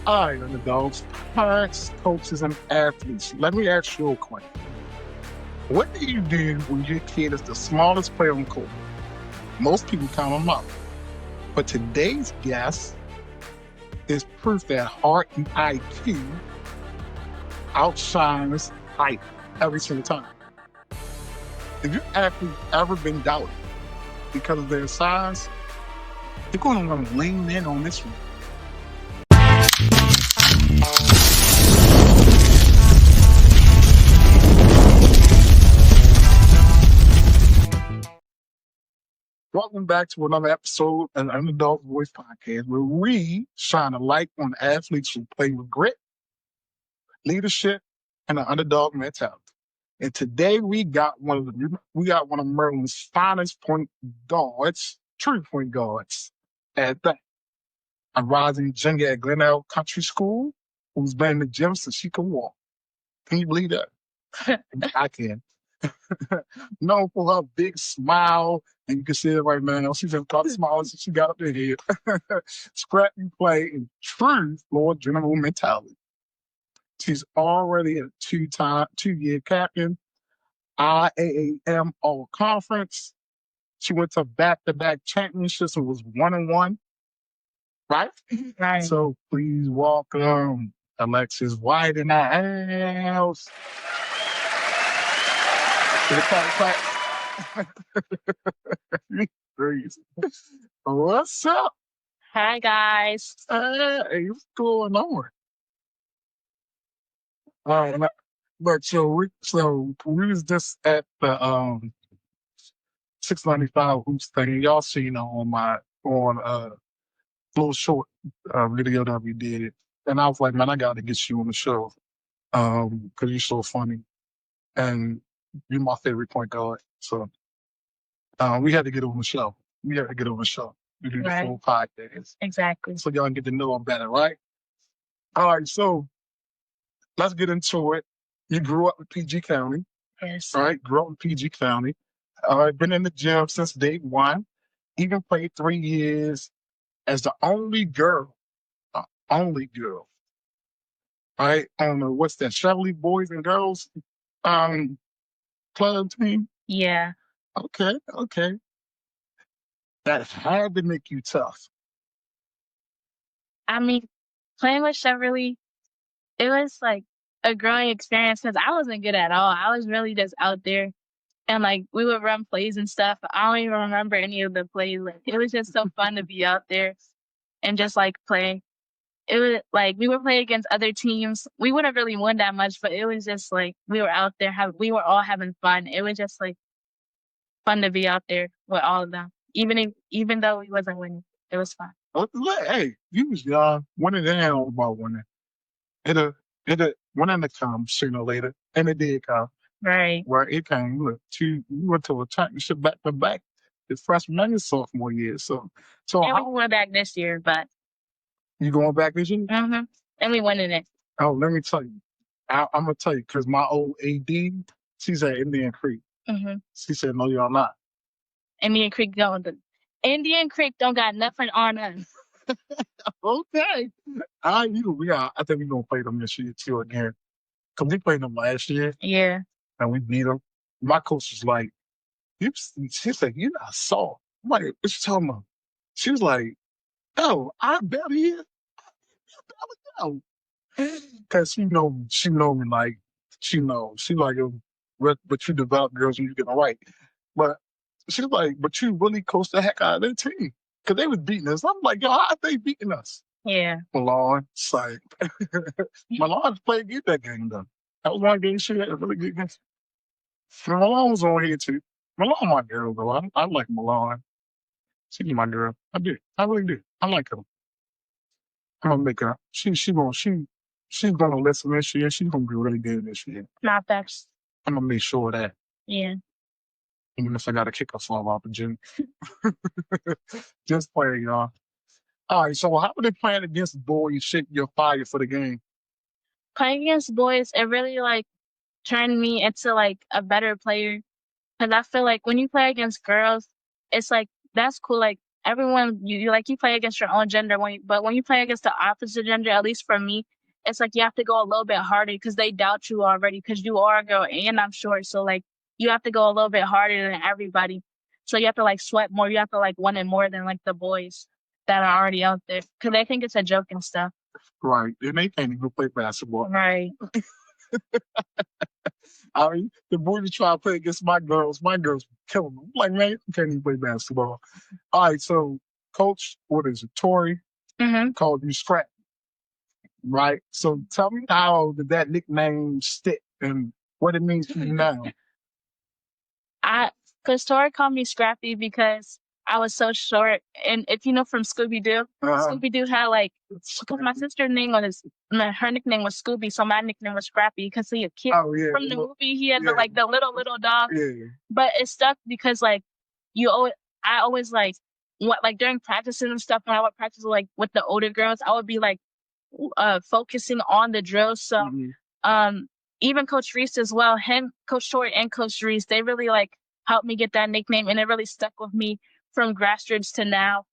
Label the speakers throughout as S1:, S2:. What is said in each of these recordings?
S1: All right, underdogs, parents, coaches, and athletes. Let me ask you a question. What do you do when your kid is the smallest player on the court? Most people count them out. But today's guest is proof that heart and IQ outshines height every single time. If your athlete ever been doubted because of their size, you're going to want to lean in on this one. Welcome back to another episode of the Underdog Voice Podcast, where we shine a light on athletes who play with grit, leadership, and an underdog mentality. And today we got one of Maryland's finest point guards, true point guards, at that. A rising junior at Glenelg Country School, who's been in the gym since she could walk. Can you believe that? I can. Known for her big smile, and you can see it right now. She's just got a smile since she got up in here. Scrappy play and true floor general mentality. She's already a two-year captain, IAAM All Conference. She went to back-to-back championships and was 1-1, right?
S2: Right.
S1: So please welcome Alexis White in the house. What's up?
S2: Hi, guys.
S1: Hey, what's going on? But we was just at the 695 hoops thing. Y'all seen on little short video that we did, and I was like, man, I got to get you on the show because you're so funny and you're my favorite point guard. So we had to get on the show. We do the
S2: Right.
S1: full podcast.
S2: Exactly.
S1: So y'all can get to know him better, right? All right, so let's get into it. You grew up in PG County,
S2: Yes.
S1: right? Grew up in PG County. Been in the gym since day one. Even played 3 years as the only girl, right? On the, what's that, Chevrolet Boys and Girls club team?
S2: Yeah.
S1: Okay. That had to make you tough.
S2: I mean, playing with Chevrolet, it was like a growing experience because I wasn't good at all. I was really just out there. And like we would run plays and stuff. I don't even remember any of the plays. Like it was just so fun to be out there and just like play. It was like we would play against other teams. We wouldn't really win that much, but it was just like we were out there. We were all having fun. It was just like fun to be out there with all of them. Even though we wasn't winning, it was fun.
S1: Hey, you was young. Winning ain't all about winning. It'll winning to come sooner or later, and it did come.
S2: Right.
S1: Where it came. Look, you went to a championship back to back, his freshman and his sophomore year. So
S2: And
S1: how
S2: we went back this year, but
S1: you going back this year?
S2: and we won in it.
S1: Oh, let me tell you. I'm gonna tell you because my old AD, she's at Indian Creek. She said, "No, y'all not."
S2: Indian Creek don't got nothing on us.
S1: Okay. I think we're gonna play them this year too again. Cause we played them last year.
S2: Yeah.
S1: And we beat them. My coach was like, she said, "You're not soft." I'm like, "What you talking about?" She was like, "Oh, I barely hear. Oh." Cause she know me like she like but you develop girls when you get them right. But she was like, "But you really coached the heck out of their team." Cause they was beating us. I'm like, "Yo, how they beating us?"
S2: Yeah.
S1: Milan, like Milan played good that game though. That was one game she had a really good game. Milan was on here too. Milan my girl though. I like Milan. She's my girl. I do. I really do. I like her. I'm gonna make her. She's gonna listen this year. She's gonna be really good this year.
S2: Not facts.
S1: I'm gonna make sure of that.
S2: Yeah.
S1: Even if I gotta kick her fall out the gym. Just playing, y'all. All right, so how are they playing against boys shaking your fire for the game?
S2: Playing against boys, it really like turned me into like a better player. Cause I feel like when you play against girls, it's like that's cool. Like everyone you like you play against your own gender but when you play against the opposite gender, at least for me, it's like you have to go a little bit harder because they doubt you already because you are a girl and I'm short. So like you have to go a little bit harder than everybody. So you have to like sweat more. You have to like want it more than like the boys that are already out there because they think it's a joke and stuff.
S1: Right. And they can't even play basketball.
S2: Right.
S1: I mean, the boys that try to play against my girls kill them. I'm like, man, you can't even play basketball. All right, so Coach, what is it? Tori
S2: Mm-hmm.
S1: called you Scrap, right? So tell me how did that nickname stick and what it means to you now?
S2: Cause Tori called me Scrappy because I was so short. And if you know from Scooby Doo, Scooby Doo had like, cause my sister's name her nickname was Scooby, so my nickname was Scrappy because he a kid from the movie. He had the little dog, but it stuck because like I always like what like during practices and stuff when I would practice like with the older girls, I would be like focusing on the drills. So even Coach Reese as well, Coach Tori and Coach Reese, they really like helped me get that nickname and it really stuck with me from grassroots to now.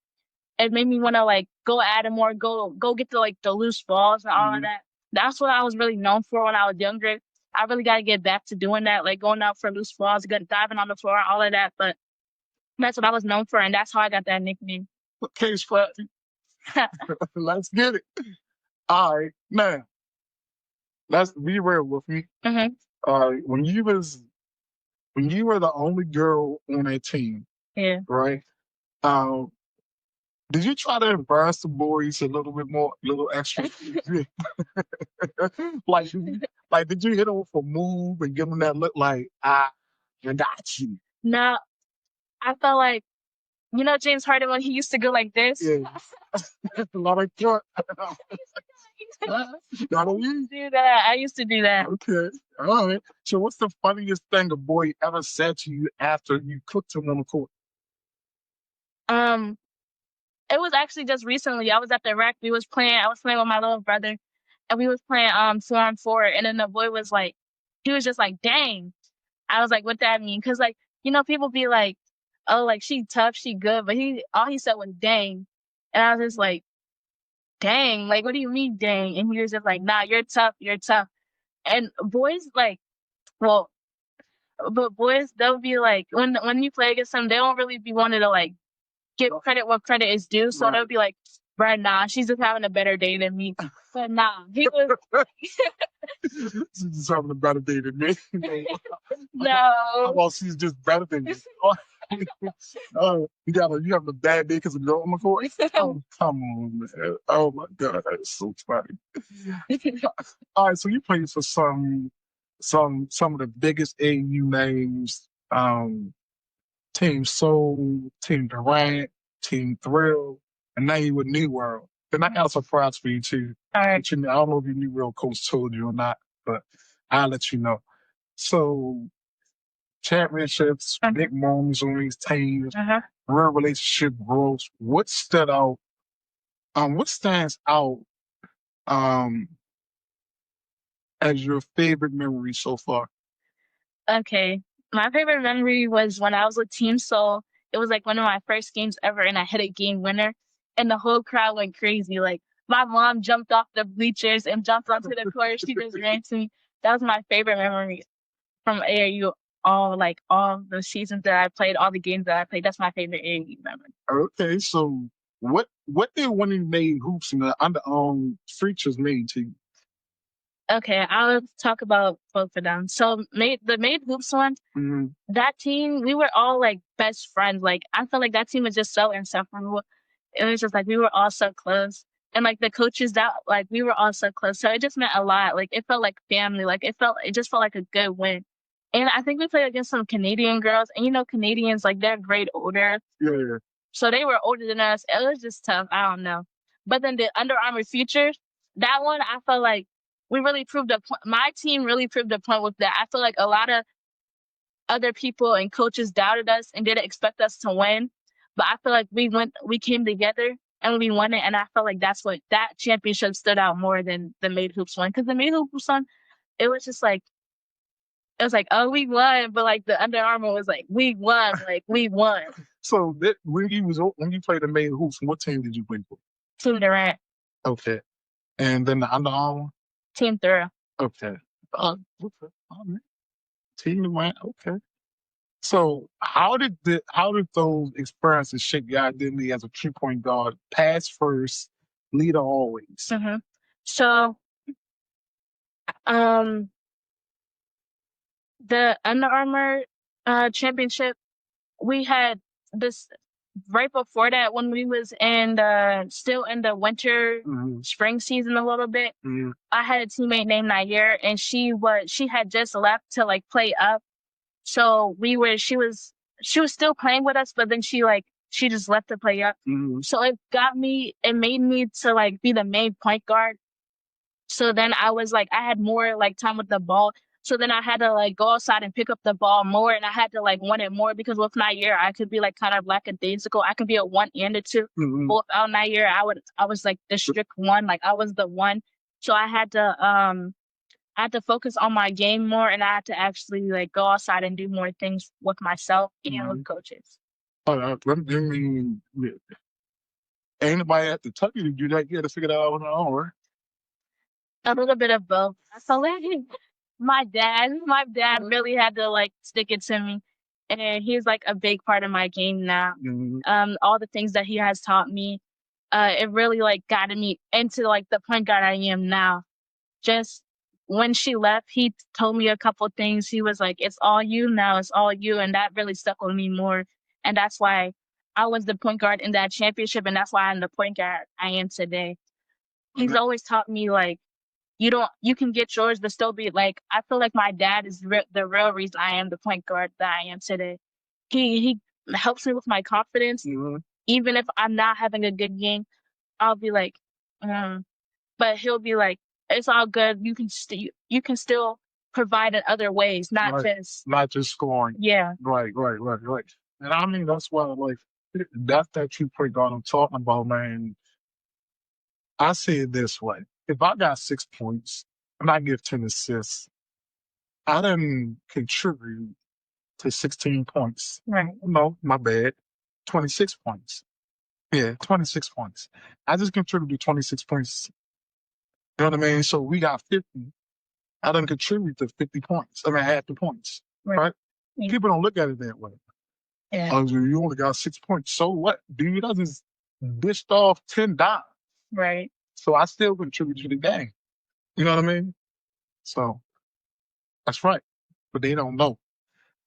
S2: It made me want to like go at it more, go get the like the loose balls and all of that. That's what I was really known for when I was younger. I really got to get back to doing that, like going out for loose balls, diving on the floor, all of that. But that's what I was known for, and that's how I got that nickname.
S1: Okay, Scrap. Let's get it. All right, now let's be real with me. All right, when you were the only girl on that team, right? Did you try to embarrass the boys a little bit more, a little extra? like, did you hit them with a move and give them that look like, I got you?
S2: No, I felt like, you know, James Harden when he used to go like this.
S1: Yeah. A lot of cut.
S2: I used to do that.
S1: Okay. All right. So what's the funniest thing a boy ever said to you after you cooked him on the court?
S2: It was actually just recently. I was at the rec. I was playing with my little brother and we was playing 4-on-4 and then the boy was like he was just like, dang. I was like, what that mean? Cause like, you know, people be like, oh, like she tough, she good, but all he said was dang. And I was just like, dang, like what do you mean dang? And he was just like, nah, you're tough, you're tough. And boys like, well, but boys they'll be like when you play against them, they don't really be wanting to like give credit what credit is due. So they'll be like, bruh, nah, she's just having a better day than me. But nah, he was
S1: She's just having a better day than me.
S2: no.
S1: Well, she's just better than you. Oh, you having a bad day because of girl on the court? Oh, come on, man. Oh my god, that is so funny. All right, so you played for some of the biggest AU names. Team Soul, Team Durant, Team Thrill, and now you with New World. And I got a surprise for you too.
S2: All right.
S1: I don't know if your New World coach told you or not, but I'll let you know. So championships, big moments on these teams, real relationship growth. What stood out? What stands out as your favorite memory so far?
S2: Okay. My favorite memory was when I was with Team Soul. It was like one of my first games ever and I hit a game winner and the whole crowd went crazy. Like my mom jumped off the bleachers and jumped onto the court. She just ran to me. That was my favorite memory from AAU. All the seasons that I played, all the games that I played. That's my favorite AAU memory.
S1: Okay, so what did winning made hoops and the features mean to you?
S2: Okay, I'll talk about both of them. So the made hoops one, that team, we were all like best friends. Like I felt like that team was just so inseparable. It was just like we were all so close. And like the coaches that like we were all so close. So it just meant a lot. Like it felt like family. Like it just felt like a good win. And I think we played against some Canadian girls. And you know, Canadians, like they're grade older.
S1: Yeah.
S2: So they were older than us. It was just tough. I don't know. But then the Under Armour Futures, that one, I felt like we really proved a point. My team really proved a point with that. I feel like a lot of other people and coaches doubted us and didn't expect us to win. But I feel like we came together and we won it. And I felt like that's what that championship stood out more than the Made Hoops one. Because the Made Hoops one, it was just like, oh, we won. But like the Under Armour was like, we won. Like, we won.
S1: So when you played the main hoops, what team did you play for?
S2: Team Durant.
S1: Okay. And then the Under Armour?
S2: Team Thorough.
S1: Okay. Okay. All right. Team Durant. Okay. So how did those experiences shape your identity as a 3-point guard? Pass first, leader always.
S2: Mm-hmm. So, the Under Armour championship, we had this right before that when we was still in the winter spring season a little bit. I had a teammate named Nair, and she had just left to like play up. So she was still playing with us, but then she just left to play up. So it made me to like be the main point guard. So then I was like, I had more like time with the ball. So then I had to like go outside and pick up the ball more, and I had to like want it more because with Nair, I could be like kind of lackadaisical. I could be a 1 and a 2. But without Nair, I was like the strict 1. Like I was the 1. So I had to focus on my game more, and I had to actually like go outside and do more things with myself and with coaches.
S1: Let me ain't nobody had to tell you to do that. You had to figure that out on your own, right?
S2: A little bit of both. So my dad really had to like stick it to me, and he's like a big part of my game now. All the things that he has taught me, it really like guided me into like the point guard I am now. Just when she left, he told me a couple things. He was like, "It's all you now. It's all you," and that really stuck with me more. And that's why I was the point guard in that championship, and that's why I'm the point guard I am today. He's always taught me like, you can get yours, but still be like, I feel like my dad is the real reason I am the point guard that I am today. He helps me with my confidence. Even if I'm not having a good game, I'll be like, but he'll be like, it's all good. You can still provide in other ways, not just
S1: scoring.
S2: Yeah.
S1: Right. And I mean that's why like that's that 2-point guard I'm talking about, man. I say it this way. If I got 6 points and I give 10 assists, I didn't contribute to 16 points.
S2: Right.
S1: No, my bad. 26 points. Yeah, 26 points. I just contributed 26 points. You know what I mean? So we got 50. I didn't contribute to 50 points. I mean, half the points. Right? Yeah. People don't look at it that way.
S2: Yeah.
S1: You only got 6 points. So what? Dude, I just dished off 10 dimes.
S2: Right.
S1: So I still contribute to the game. You know what I mean? So that's right. But they don't know.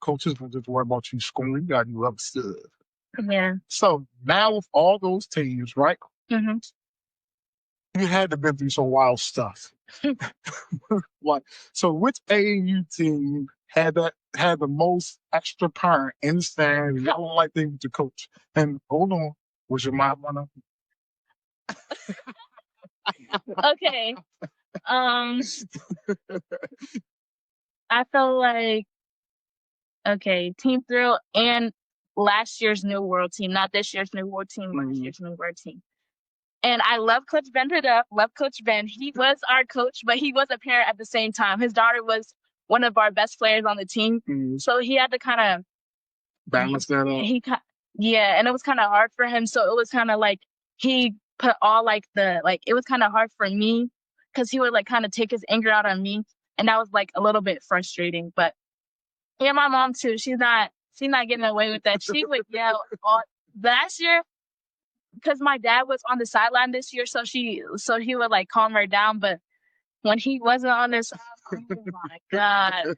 S1: Coaches will just worry about you scoring. You got you other stuff.
S2: Yeah.
S1: So now with all those teams, right? You had to been through some wild stuff. Like, so which AAU team had the most extra parent in the stand, yelling like they was the coach? And hold on, was your mom one of them?
S2: Okay. I feel like, okay, Team Thrill and last year's New World team, not this year's New World team, last year's New World team. And I love Coach Ben to death. Love Coach Ben. He was our coach, but he was a parent at the same time. His daughter was one of our best players on the team. So he had to kind of
S1: balance that up.
S2: And it was kind of hard for him. So it was kind of like he put all it was kind of hard for me because he would like kind of take his anger out on me. And that was like a little bit frustrating. But yeah, my mom too. She's not getting away with that. She would yell last year. Because my dad was on the sideline this year, so he would like calm her down. But when he wasn't on the sideline, oh my God.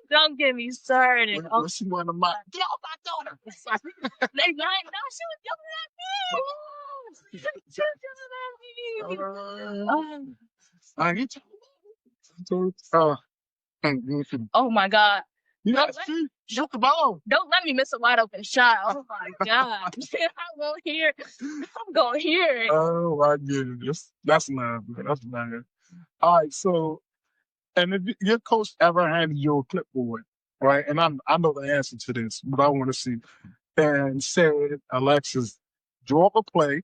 S2: Don't get me started.
S1: When she went to my, get off my daughter.
S2: No, she was yelling at me. She was yelling at me. Oh my God.
S1: Yes, shoot the ball.
S2: Don't let me miss a wide open shot. Oh my God. I'm going to hear it.
S1: Oh my goodness. That's love, man. That's love. All right, so, and if your coach ever handed you a clipboard, right? And I know the answer to this, but I want to see. And said, Alexis, draw up a play.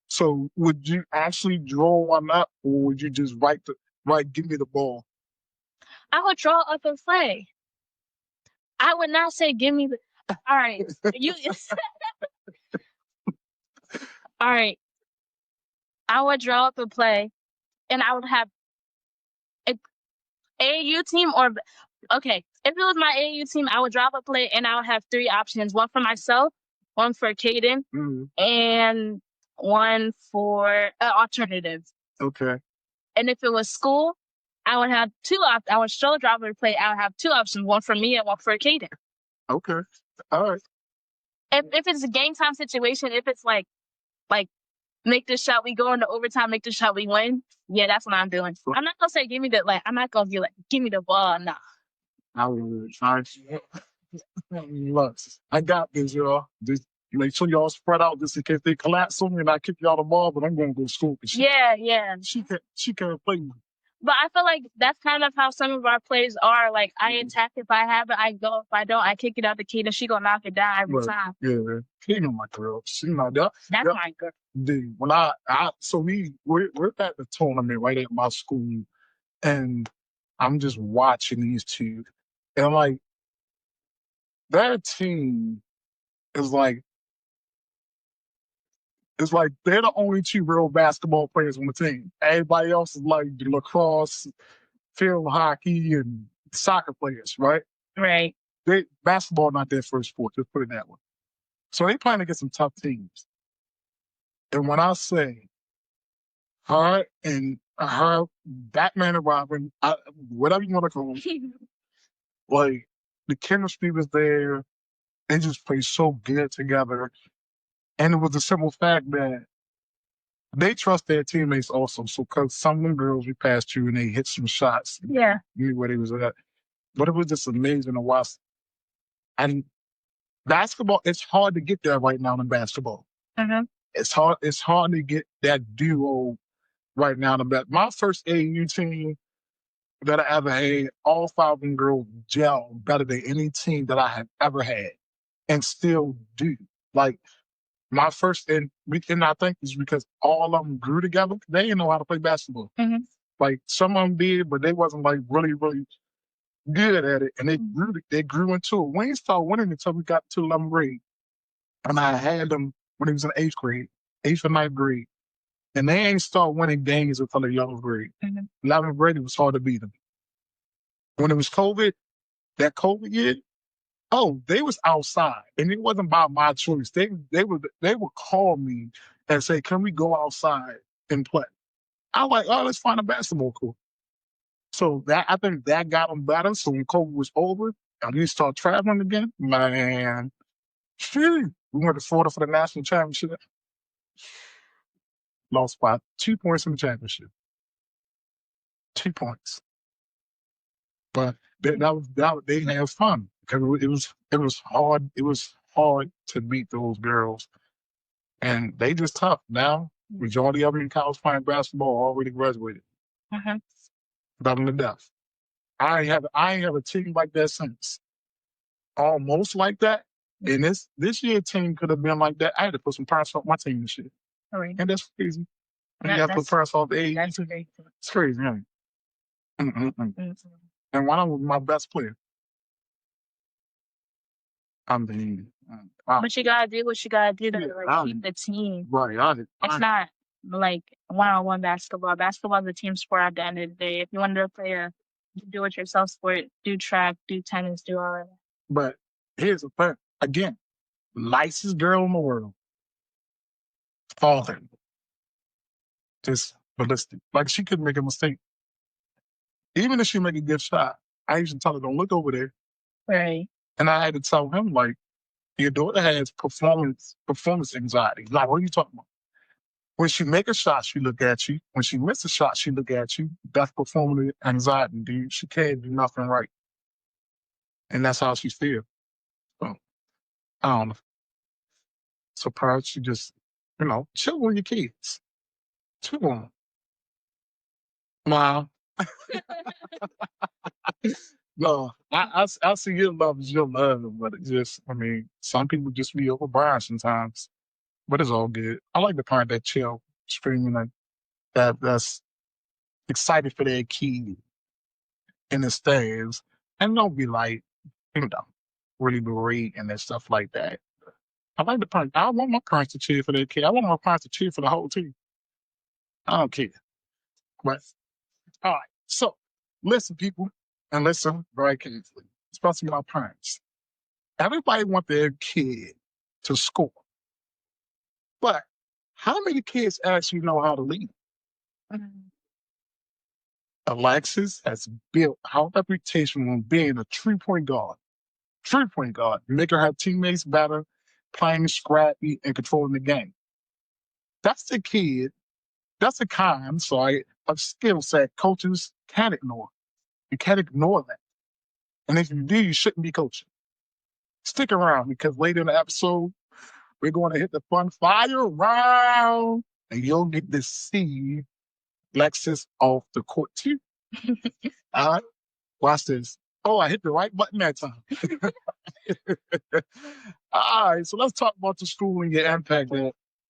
S1: So would you actually draw one up, or would you just give me the ball?
S2: I would draw up a play. I would not say give me All right. You all right. I would draw up a play and I would have a AAU team or okay. If it was my AAU team, I would draw up a play and I would have three options. One for myself, one for Caden, and one for alternative.
S1: Okay.
S2: And if it was school, I would have two options. I would show drop a play. I would have two options, one for me and one for Caden.
S1: Okay. All right.
S2: If it's a game time situation, if it's like make this shot, we go into overtime, make this shot, we win. Yeah, that's what I'm doing. I'm not gonna say give me the I'm not gonna be like give me the ball. Nah.
S1: I would. Look, I got this, y'all. Just make sure y'all spread out just in case they collapse on me and I kick y'all the ball, but I'm gonna go school.
S2: Yeah.
S1: She can't play me.
S2: But I feel like that's kind of how some of our plays are. Like I attack if I have it, I go. If I don't, I kick it out the key and she gonna knock it down every time.
S1: Yeah, she know my girl. She know that.
S2: That's my girl.
S1: Dude, when so we're at the tournament right at my school, and I'm just watching these two, and I'm like, that team is like, it's like they're the only two real basketball players on the team. Everybody else is like lacrosse, field hockey, and soccer players, right?
S2: Right.
S1: Basketball not their first sport. Just put it that way. So they playing against some tough teams. And when I say her and her, Batman and Robin, whatever you want to call them, like the chemistry was there. They just played so good together. And it was the simple fact that they trust their teammates also. So, because some of them girls we passed through and they hit some shots.
S2: Yeah.
S1: You knew where they was at. But it was just amazing to watch. And basketball, it's hard to get there right now in basketball.
S2: Mm-hmm.
S1: It's hard to get that duo right now in basketball. My first AAU team that I ever had, all five of them girls gel better than any team that I have ever had and still do. Like, my first, and I think it's because all of them grew together. They didn't know how to play basketball.
S2: Mm-hmm.
S1: Like some of them did, but they wasn't like really, really good at it. And they grew into it. We didn't start winning until we got to 11th grade. And I had them when he was in 8th or 9th grade. And they ain't start winning games until the 11th grade. 11th grade, it was hard to beat them. When it was COVID, that COVID year, they was outside, and it wasn't by my choice. They would call me and say, "Can we go outside and play?" I was like, "Oh, let's find a basketball court." So I think that got them better. So when COVID was over and we start traveling again, man, we went to Florida for the national championship. Lost by 2 points in the championship. 2 points. But they didn't have fun because it was hard. It was hard to beat those girls, and they just tough now. Majority of them in college playing basketball already graduated. Love them to death. I ain't have a team like that since. Almost like that. And this year team could have been like that. I had to put some parents off my team and shit.
S2: All right.
S1: And that's crazy. And you got to put parents off the age.
S2: That's crazy.
S1: It's crazy, right? And one of them was my best player. I mean,
S2: but you gotta do what you gotta do to keep the team.
S1: Right.
S2: It's not like one-on-one basketball. Basketball is a team sport at the end of the day. If you want to play a do-it-yourself sport, do track, do tennis, do all of that.
S1: But here's the thing. Again, nicest girl in the world. Father. Just ballistic. Like, she couldn't make a mistake. Even if she make a good shot, I used to tell her, don't look over there.
S2: Right.
S1: And I had to tell him, like, your daughter has performance anxiety. Like, what are you talking about? When she make a shot, she look at you. When she miss a shot, she look at you. That's performance anxiety, dude. She can't do nothing right. And that's how she feels. So, I don't know. So perhaps you just, chill with your kids. Chill on them. Wow. No, I see your love as your love, but it just, some people just be overbearing sometimes. But it's all good. I like the parent that chill, screaming that's excited for their kid in the stands, and don't be like, really berating and stuff like that. I like the parents. I want my parents to cheer for their kid. I want my parents to cheer for the whole team. I don't care. But all right. So listen, people, and listen very carefully, especially my parents. Everybody want their kid to score. But how many kids actually know how to lead?
S2: Mhm.
S1: Alexis has built her reputation on being a 3-point guard. 3-point guard, making her teammates better, playing scrappy, and controlling the game. That's the kid, that's the kind, sorry, of skill set coaches can't ignore. You can't ignore that. And if you do, you shouldn't be coaching. Stick around because later in the episode, we're going to hit the fun fire round and you'll get to see Lexus off the court too. All right, watch this. Oh, I hit the right button that time. All right, so let's talk about the school and your impact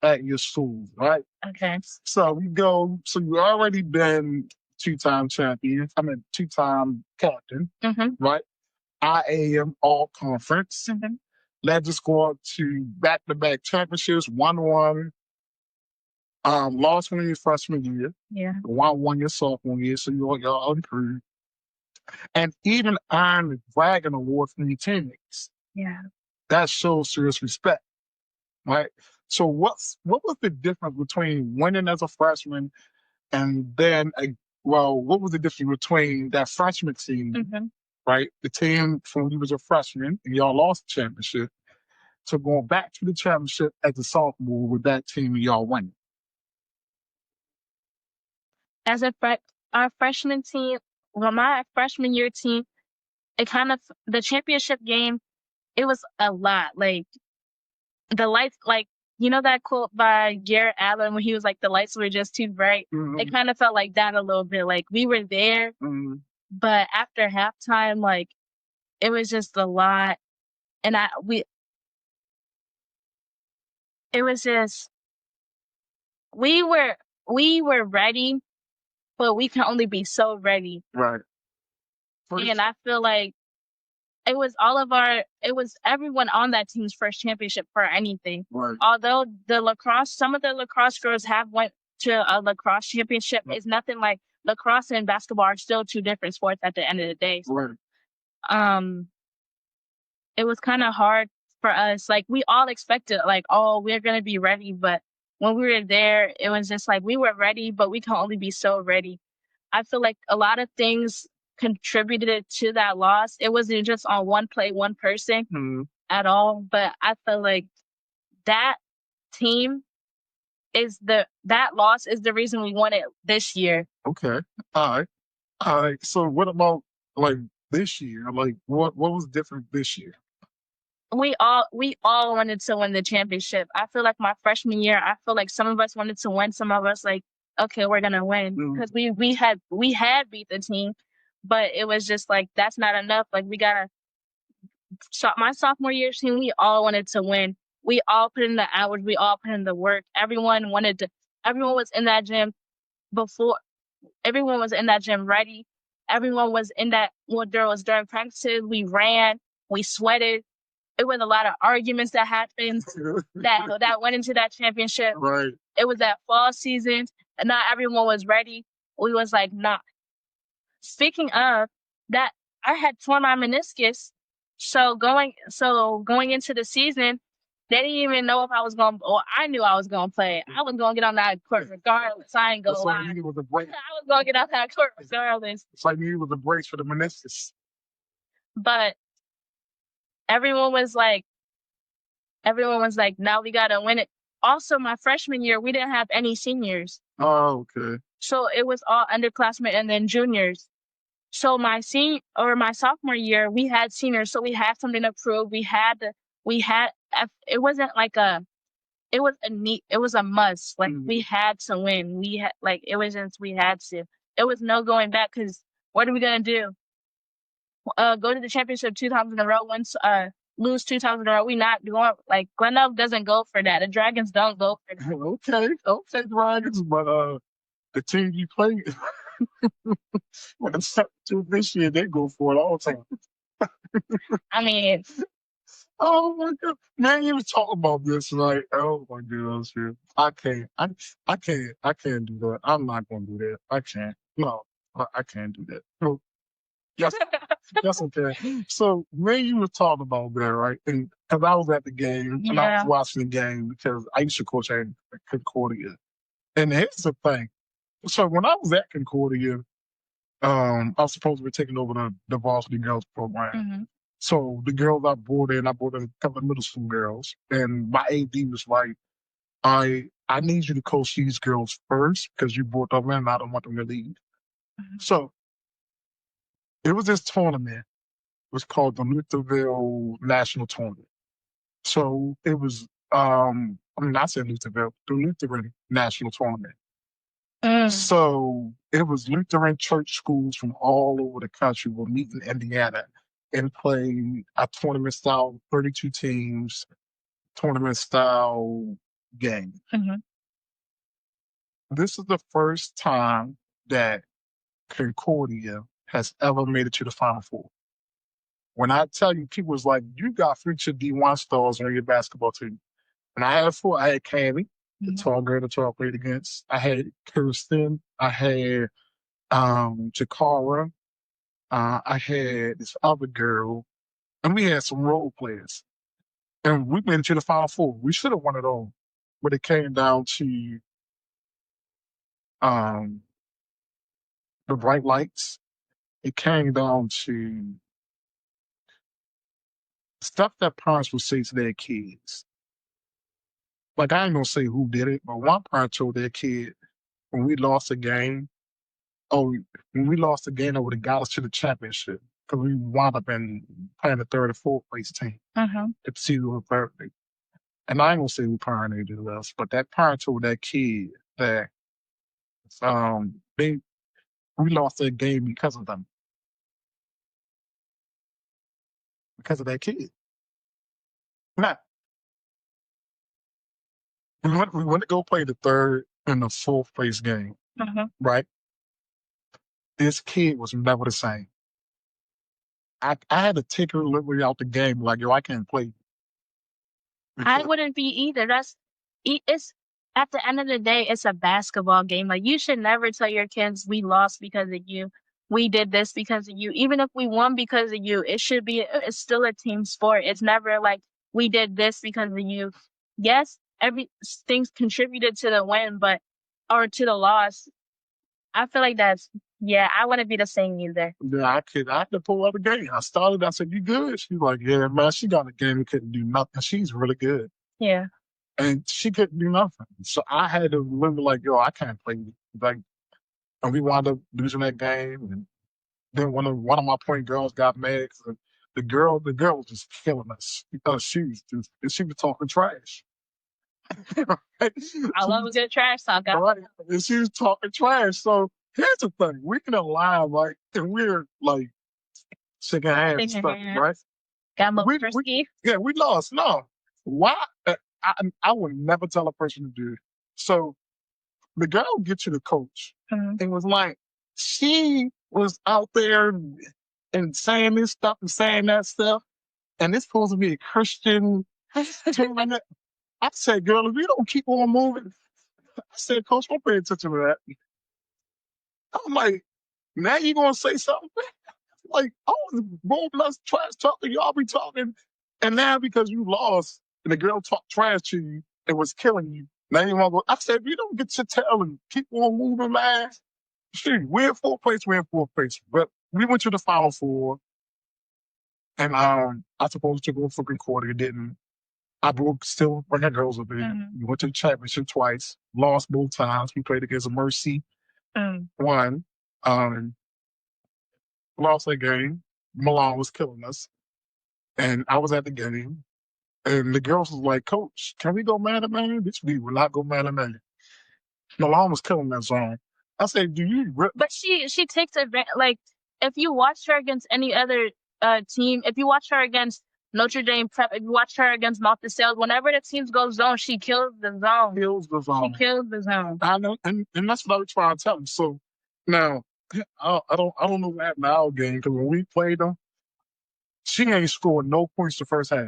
S1: at your school, right?
S2: Okay.
S1: So we go, so you already been two-time champion, I mean, two-time captain,
S2: Mm-hmm.
S1: right? I am all conference.
S2: Mm-hmm.
S1: Led the squad to back-to-back championships, won, lost one in your freshman year,
S2: Yeah.
S1: won your sophomore year, so y'all improved. And even earned the Dragon Award from your teammates.
S2: Yeah.
S1: That shows serious respect, right? So what was the difference between winning as a freshman and then, what was the difference between that freshman team,
S2: Mm-hmm.
S1: right? The team from when you was a freshman and y'all lost the championship, to going back to the championship as a sophomore with that team and y'all winning.
S2: As our freshman team, well, my freshman year team, it kind of the championship game. It was a lot. Like the lights, like you know that quote by Garrett Allen when he was like, "The lights were just too bright."
S1: Mm-hmm.
S2: It kind of felt like that a little bit. Like we were there,
S1: Mm-hmm.
S2: but after halftime, like it was just a lot, and it was just we were ready, but we can only be so ready.
S1: Right.
S2: And I feel like it was everyone on that team's first championship for anything.
S1: Right.
S2: Although some of the lacrosse girls have went to a lacrosse championship,
S1: Right.
S2: it's nothing like lacrosse and basketball are still two different sports at the end of the day.
S1: Right.
S2: It was kind of hard for us. Like we all expected, like, oh, we're gonna be ready, but when we were there, it was just like we were ready, but we can only be so ready. I feel like a lot of things contributed to that loss. It wasn't just on one play, one person
S1: Mm-hmm.
S2: at all, but I feel like that team that loss is the reason we won it this year.
S1: Okay. All right. So what about like this year? Like what was different this year?
S2: We all wanted to win the championship. I feel like my freshman year, I feel like some of us wanted to win, some of us like, okay, we're gonna win because we had beat the team, but it was just like that's not enough. Like we gotta. My sophomore year team, we all wanted to win. We all put in the hours. We all put in the work. Everyone wanted to. Everyone was in that gym before. Everyone was in that gym ready. Everyone was in that when there was during practices. We ran. We sweated. It was a lot of arguments that happened that went into that championship.
S1: Right.
S2: It was that fall season, and not everyone was ready. We was like, nah. Speaking of that, I had torn my meniscus. So going into the season, they didn't even know if I was going. Or I knew I was going to play. I was going to get on that court regardless. I ain't gonna lie. I was going to get on that court regardless.
S1: It's like me with a brace for the meniscus.
S2: But everyone was like, now we gotta win it. Also, my freshman year, we didn't have any seniors.
S1: Oh, okay.
S2: So it was all underclassmen and then juniors. So my sophomore year, we had seniors, so we had something to prove. It wasn't like it was a must. Like we had to win. We had we had to. It was no going back because what are we gonna do? Go to the championship 2 times in a row, lose 2 times in a row. We not going like Glenelg doesn't go for that. The Dragons don't go for that.
S1: Okay, Dragons, but the team you play when it's up to this year, they go for it all the time.
S2: I mean,
S1: Oh my god, man! You was talking about this, like, oh my goodness, man. I can't do that. I'm not gonna do that. I can't. No, I can't do that. No, yes, yes, okay. So when you was talking about that, right? And because I was at the game and I was
S2: Yeah.
S1: watching the game because I used to coach at Concordia. And here's the thing. So when I was at Concordia, I was supposed to be taking over the varsity girls program.
S2: Hmm.
S1: So the girls I brought in a couple of middle school girls, and my AD was like, I need you to coach these girls first because you brought them in and I don't want them to leave.
S2: Hmm.
S1: So it was this tournament. It was called the Lutherville National Tournament. So it was I mean I said Lutherville, the Lutheran National Tournament.
S2: Mm.
S1: So it was Lutheran church schools from all over the country will meet in Indiana and play a tournament style, 32 teams, tournament style game.
S2: Hmm.
S1: This is the first time that Concordia has ever made it to the Final Four. When I tell you, people was like, you got future D1 stars on your basketball team. And I had four. I had Cammy, the
S2: Hmm.
S1: tall girl that y'all played against. I had Kirsten. I had Jakara. I had this other girl. And we had some role players. And we made it to the Final Four. We should have won it all. But it came down to um, the bright lights. It came down to stuff that parents would say to their kids. Like, I ain't gonna say who did it, but one parent told their kid when we lost a game, oh, when we lost the game, that would have got us to the championship because we wound up in playing the third or fourth place team
S2: Hmm.
S1: to see who was third. And I ain't gonna say who parent they did us, but that parent told that kid that they we lost that game because of that kid. Now we went to go play the third and the fourth place game,
S2: Hmm.
S1: right? This kid was never the same. I had to take her literally out the game, like, yo, I can't play.
S2: I
S1: Because,
S2: wouldn't be either. It's at the end of the day, it's a basketball game. Like you should never tell your kids we lost because of you. We did this because of you. Even if we won because of you, it should be it's still a team sport. It's never like we did this because of you. Yes, every things contributed to the win, but or to the loss. I feel like that's yeah, I wouldn't be the same either.
S1: yeah, I had to pull out the game. I started, I said, you good? She's like, yeah, man, she got a game and couldn't do nothing. She's really good.
S2: Yeah.
S1: And she couldn't do nothing. So I had to remember, like, yo, I can't play. Like, and we wound up losing that game. And then one of my point girls got mad 'cause the girl was just killing us because she was talking trash. Right?
S2: I love a good trash talk.
S1: Right. And she was talking trash. So here's the thing: we can align, like, and we're like shaking hands and
S2: Shaking
S1: stuff, right?
S2: hands. Got a little
S1: We
S2: frisky.
S1: yeah, we lost. No, why? I would never tell a person to do it. So the girl get to the coach
S2: Mhm.
S1: and was like, she was out there and saying this stuff and saying that stuff, and it's supposed to be a Christian tournament. I said, girl, if you don't keep on moving, I said, coach, don't pay attention to that. I'm like, now you gonna say something? Like, I was bold us trash talking, y'all be talking, and now because you lost and the girl talked trash to you and was killing you, now you wanna go. I said, if you don't get your tail and keep on moving, man, shoot, we're in fourth place, we're in fourth place. But we went to the final four, and I supposed to go for Concordia, didn't. I broke still bringing girls up in.
S2: Mhm.
S1: We went to the championship twice, lost both times. We played against Mercy,
S2: Mm.
S1: won. Um, lost that game. Milan was killing us. And I was at the game. And the girls was like, Coach, can we go man to man? Bitch, we will not go man to man. Milan was killing that zone. I said, do you
S2: But she takes advantage. Like if you watch her against any other team, if you watch her against Notre Dame Prep, if you watch her against Mount the Sales, whenever the teams go zone, she kills the zone.
S1: kills the
S2: She
S1: zone?
S2: kills the zone.
S1: I know, and that's what I was trying to tell them. So now I don't know what happened in our game because when we played them, she ain't scored no points the first half.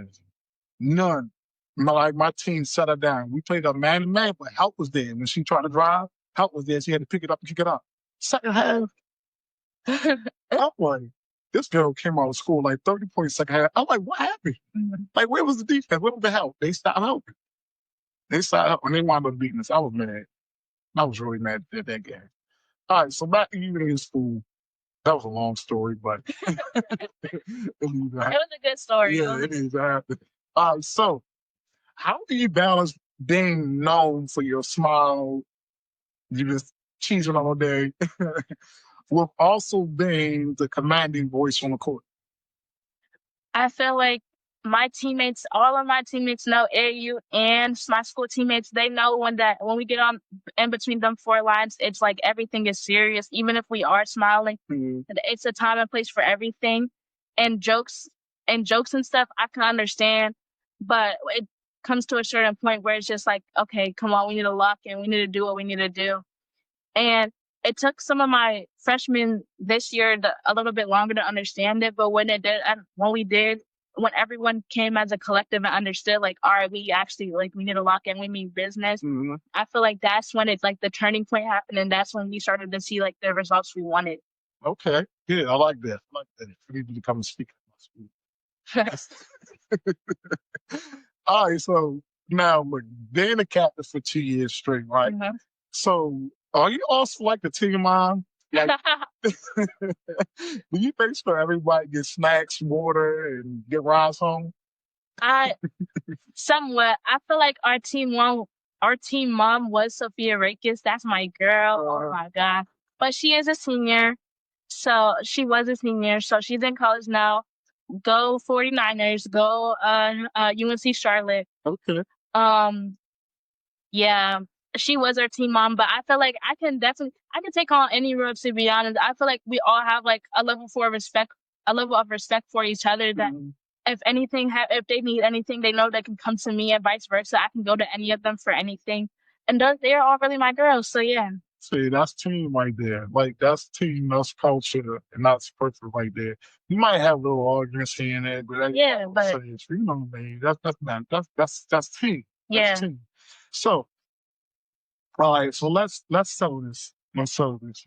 S1: None. My team set her down. We played a man to man, but help was there. When she tried to drive, help was there. She had to pick it up and kick it up. Second half, I'm like, this girl came out of school like 30 points second half. I'm like, what happened? Like, where was the defense? Where was the help? They stopped helping. They stopped helping. And they wound up beating us. I was mad. I was really mad at that game. All right, so back to you in school. That was a long story, but
S2: It was a good story.
S1: Yeah, it is. All right, so how do you balance being known for your smile, you just cheesing all day, with also being the commanding voice on the court?
S2: I feel like my teammates, all of my teammates know AU and my school teammates, they know when we get on in between them four lines, it's like everything is serious. Even if we are smiling, it's a time and place for everything. And jokes and stuff, I can understand, but it comes to a certain point where it's just like, okay, come on, we need to lock in, we need to do what we need to do. And it took some of my freshmen this year a little bit longer to understand it, but when we did, when everyone came as a collective and understood, like, all right, we actually, like, we need to lock in, we mean business. I feel like that's when it's like the turning point happened, and that's when we started to see like the results we wanted.
S1: Okay, yeah, I like that. I like that. I need to become a speaker. All right, so now look, being a captain for 2 years straight, right? So are you also like the team mom? Like, do you make sure everybody gets snacks, water, and get rides home?
S2: Somewhat. I feel like our team mom was Sophia Rakes. That's my girl. Oh my God. But she is a senior. So she was a senior. So she's in college now. Go 49ers. Go UNC Charlotte.
S1: Okay.
S2: Yeah. She was our team mom, but I feel like I can take on any role, to be honest. I feel like we all have like a level of respect for each other, that if if they need anything, they know they can come to me, and vice versa. I can go to any of them for anything. And they're all really my girls, so yeah.
S1: See, that's team right there. Like, that's team, that's culture, and that's perfect right there. You might have little arguments here and there, but
S2: Yeah, but
S1: you know what I mean? That's team.
S2: yeah.
S1: That's team. So, all right, so let's settle this. Let's settle this.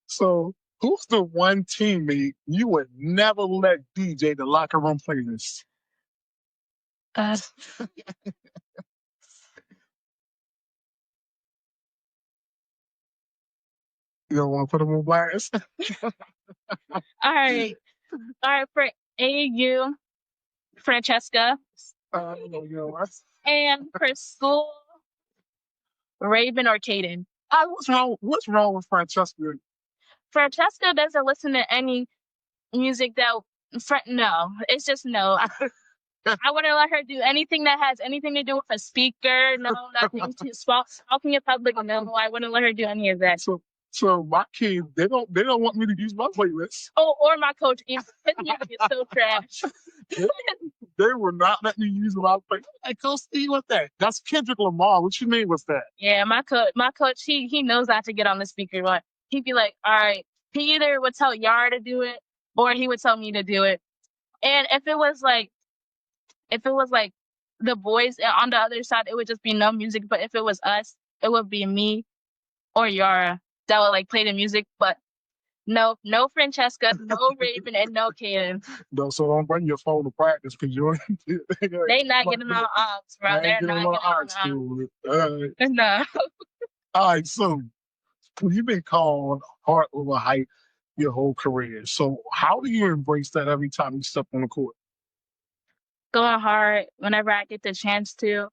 S1: So, who's the one teammate you would never let DJ the locker room playlist? You don't want to put them on blast?
S2: All right, for AU, Francesca. And for school, Raven or Kaden.
S1: What's wrong with Francesca?
S2: Francesca doesn't listen to any music no, it's just no. I wouldn't let her do anything that has anything to do with a speaker. No, nothing to talking in public. No, I wouldn't let her do any of that.
S1: So my kids, they don't want me to use my playlist.
S2: Oh, or my coach. His music is so trash.
S1: They were not letting me use my playlist. Hey, Coach Steve, what's that? That's Kendrick Lamar. What you mean? What's that?
S2: Yeah, my coach, he knows not to get on the speaker. But he'd be like, all right. He either would tell Yara to do it, or he would tell me to do it. And if it was like the boys on the other side, it would just be no music. But if it was us, it would be me or Yara that would like play the music. But no Francesca, no Raven, and no Kaden.
S1: No, so don't bring your phone to practice because you're.
S2: They not getting on aux, bro. They're not getting on aux. No.
S1: All right, so you've been called heart over height your whole career. So how do you embrace that every time you step on the court?
S2: Going hard whenever I get the chance to.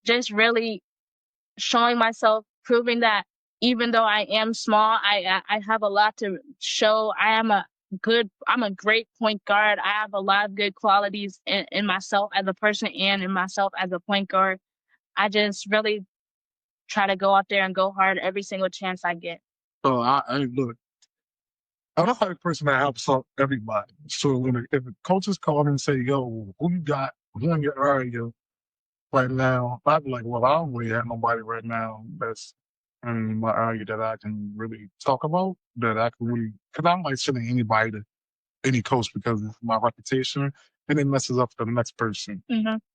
S2: Just really showing myself, proving that even though I am small, I have a lot to show. I'm a great point guard. I have a lot of good qualities in myself as a person and in myself as a point guard. I just really try to go out there and go hard every single chance I get.
S1: Oh, look, I'm the type of person that helps out everybody. So if the coaches call and say, yo, who you got? Who in your area right now? I'd be like, well, I don't really have nobody right now that's in my area that I can really talk about, that I can really, because I don't like sending anybody to any coach because of my reputation, and it messes up for the next person,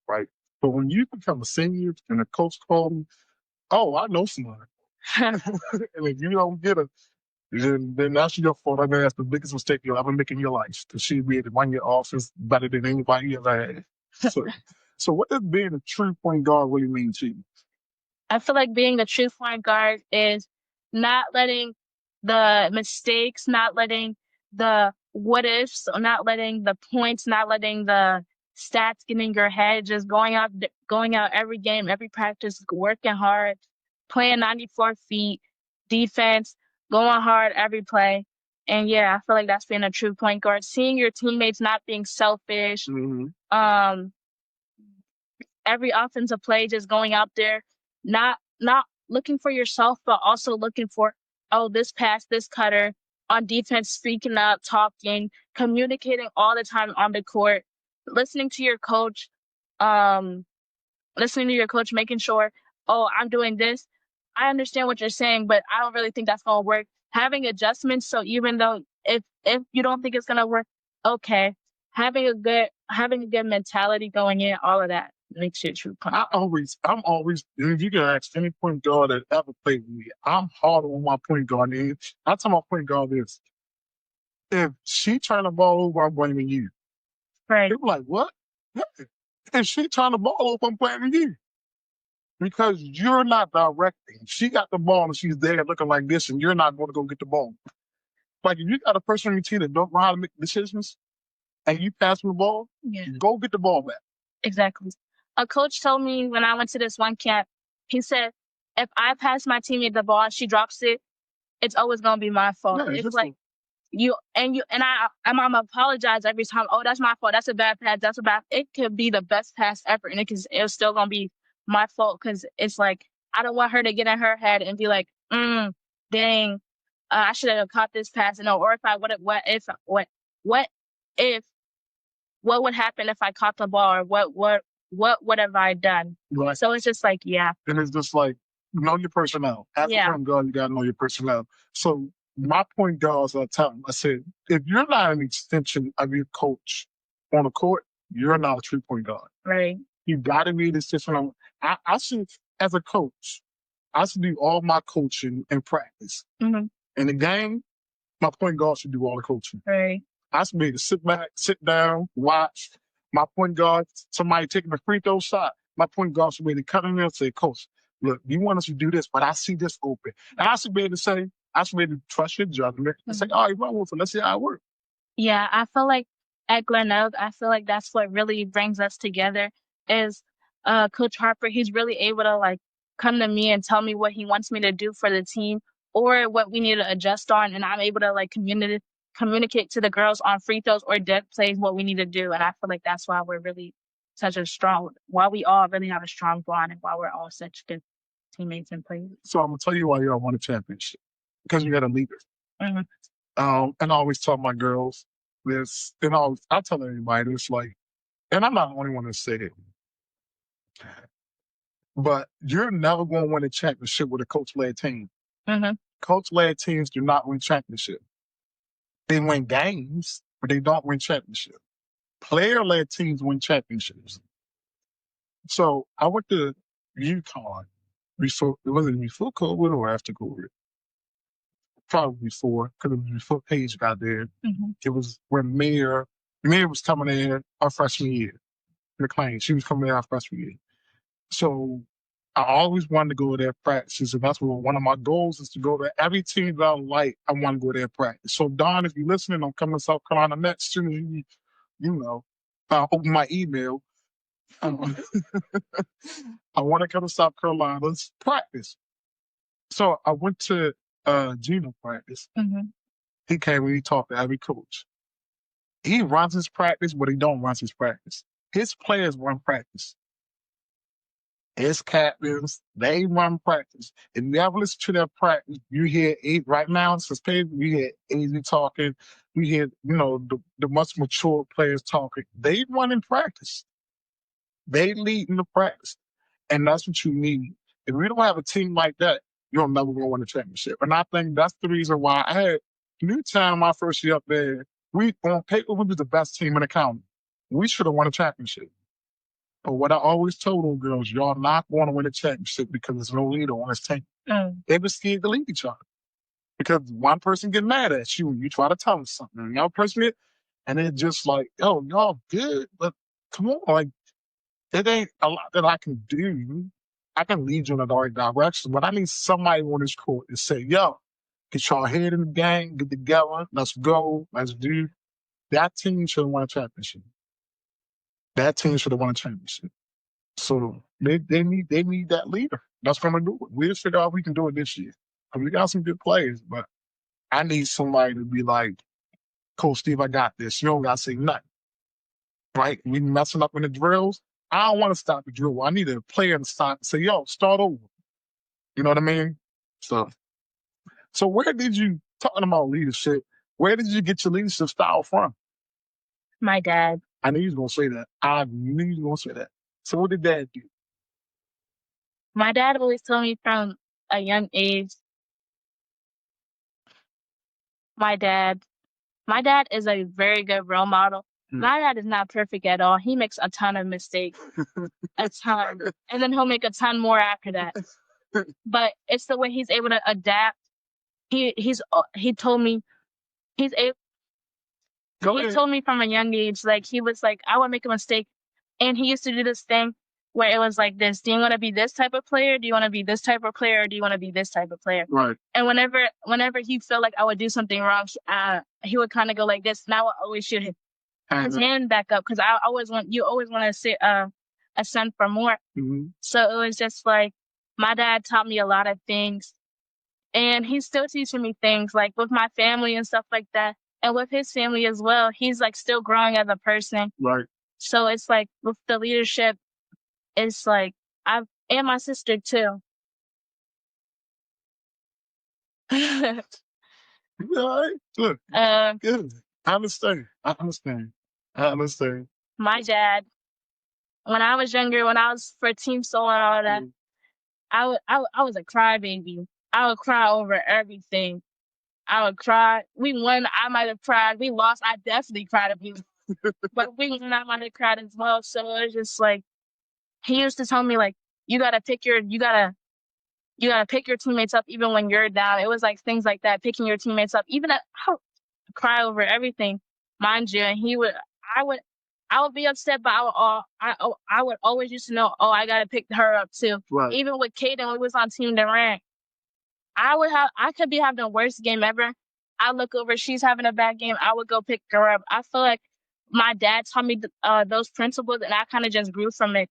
S1: right? But when you become a senior and a coach calls me, oh, I know somebody. And if you don't get it, then that's your fault. I mean, that's the biggest mistake you'll ever make in your life. Because she be able to run your offense better than anybody you ever had. So what does being a true point guard really mean to you?
S2: I feel like being a true point guard is not letting the mistakes, not letting the what ifs, not letting the points, not letting the stats get in your head, just going out every game, every practice, working hard, playing 94 feet, defense, going hard every play. And yeah, I feel like that's being a true point guard. Seeing your teammates not being selfish, every offensive play, just going out there, not looking for yourself, but also looking for, oh, this pass, this cutter, on defense, speaking up, talking, communicating all the time on the court, listening to your coach, um, making sure, oh, I'm doing this. I understand what you're saying, but I don't really think that's gonna work. Having adjustments, so even though if you don't think it's gonna work, okay, having a good mentality going in, all of that makes you a true point.
S1: I'm always, if you can ask any point guard that ever played with me, I'm hard on my point guard. And I tell my point guard this: if she turn the ball over, I'm blaming you.
S2: Right.
S1: People like, what? Yeah. If she turn the ball over, I'm blaming you. Because you're not directing. She got the ball and she's there looking like this, and you're not going to go get the ball. Like, if you got a person on your team that don't know how to make decisions, and you pass them the ball, go get the ball back.
S2: Exactly. A coach told me when I went to this one camp, he said, if I pass my teammate the ball and she drops it, it's always gonna be my fault.
S1: Yeah,
S2: it's like I'm apologize every time. Oh, that's my fault. That's a bad pass. That's a bad. It could be the best pass ever, and it's still gonna be my fault because it's like I don't want her to get in her head and be like, dang, I should have caught this pass. No, or if I what if what would happen if I caught the ball, or what would have I done?
S1: Right.
S2: So it's just like, yeah.
S1: And it's just like, know your personnel. As a point guard, you gotta know your personnel. So my point guards, I tell them, I said, if you're not an extension of your coach on the court, you're not a true point guard.
S2: Right.
S1: You gotta be an extension. I should, as a coach, I should do all my coaching in practice. In the game, my point guard should do all the coaching.
S2: Right.
S1: I should be able to sit back, sit down, watch my point guard, somebody taking a free throw shot. My point guard should be able to cut in there and say, Coach, look, you want us to do this, but I see this open. And I should be able to say, I should be able to trust your judgment and say, all right, well, let's see how it works.
S2: Yeah, I feel like at Glenelg, I feel like that's what really brings us together is Coach Harper. He's really able to like come to me and tell me what he wants me to do for the team or what we need to adjust on. And I'm able to like communicate to the girls on free throws or deck plays what we need to do. And I feel like that's why we're really why we all really have a strong bond and why we're all such good teammates and players.
S1: So I'm going to tell you why y'all won a championship. Because you got a leader. And I always tell my girls this, and I tell everybody this, like, and I'm not the only one to say it, but you're never going to win a championship with a coach-led team. Coach-led teams do not win championship. They win games, but they don't win championship. Player-led teams win championships. So I went to UConn before, was it before COVID or after COVID? Probably before, because it was before Paige got there. It was when Mayor was coming in our freshman year. McLean, she was coming in our freshman year. So I always wanted to go to their practices, and that's what one of my goals is to go to every team that I like. I want to go to their practice. So Don, if you're listening, I'm coming to South Carolina next. As soon as open my email. I want to come to South Carolina. Let's practice. So I went to Gino practice. He came and he talked to every coach. He runs his practice, but he don't run his practice. His players run practice. His captains, they run practice. If you ever listen to their practice, you hear right now, since Paige, you hear Easy talking, you hear, the much mature players talking. They run in practice. They lead in the practice. And that's what you need. If we don't have a team like that, you're never going to win a championship. And I think that's the reason why I had Newtown my first year up there We on paper we was the best team in the county. We should have won a championship. But what I always told those girls, y'all not going to win a championship because there's no leader on this team. They were scared to lead each other because one person get mad at you and you try to tell them something. And the other person get, and it's just like, yo, y'all good, but come on, like it ain't a lot that I can do. I can lead you in the right direction, but I need somebody on this court to say, yo, get y'all head in the game, get together, let's go, let's do. That team should have won a championship. That team should have won a championship. So they need that leader. That's gonna do it. We'll figure out if we can do it this year. We got some good players, but I need somebody to be like, Coach Steve, I got this. You don't gotta say nothing. Right? We messing up in the drills. I don't want to stop the drill. I need a player to stop and say, yo, start over. You know what I mean? So where did you, talking about leadership, where did you get your leadership style from?
S2: My dad.
S1: I knew you was gonna say that. I knew you was gonna say that. So what did Dad do?
S2: My dad always told me from a young age. My dad is a very good role model. My dad is not perfect at all. He makes a ton of mistakes, a ton, and then he'll make a ton more after that. But it's the way he's able to adapt. He told me he's able. He told me from a young age, like he was like, I would make a mistake, and he used to do this thing where it was like this: do you want to be this type of player? Do you want to be this type of player? Or do you want to be this type of player?
S1: Right.
S2: And whenever he felt like I would do something wrong, he would kind of go like this, and I would always shoot his hand back up because I always want to say ascend for more.
S1: Mm-hmm.
S2: So it was just like my dad taught me a lot of things, and he's still teaching me things like with my family and stuff like that. And with his family as well, he's like still growing as a person.
S1: Right.
S2: So it's like with the leadership, it's like and my sister too.
S1: All right. Look, good. I understand.
S2: My dad, when I was younger, when I was for Team Soul and all that, I was a crybaby. I would cry over everything. I would cry. We won, I might have cried. We lost, I definitely cried a few. But we won, I might have cried as well. So it's just like he used to tell me like you gotta pick your teammates up even when you're down. It was like things like that, picking your teammates up. Even I would cry over everything, mind you. And I would be upset, but I would always used to know, I gotta pick her up too.
S1: Right.
S2: Even with Kaden, when we was on Team Durant, I could be having the worst game ever. I look over, she's having a bad game. I would go pick her up. I feel like my dad taught me those principles, and I kind of just grew from it.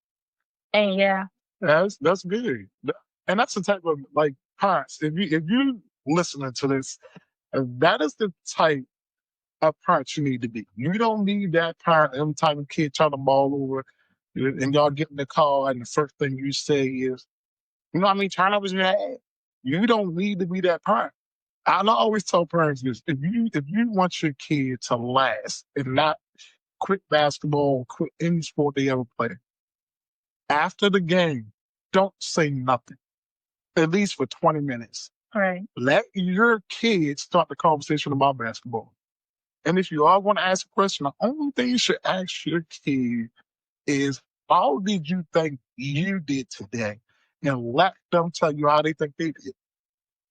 S2: And yeah,
S1: that's good. And that's the type of like parents. If you listening to this, that is the type of parent you need to be. You don't need that parent every time a kid turn the ball over and y'all get in the car and the first thing you say is, you know how many turnovers you had? You don't need to be that parent. I always tell parents this: if you want your kid to last and not quit basketball, quit any sport they ever play, after the game, don't say nothing. At least for 20 minutes.
S2: right.
S1: Let your kids start the conversation about basketball. And if you are going to ask a question, the only thing you should ask your kid is, how did you think you did today? And let them tell you how they think they did.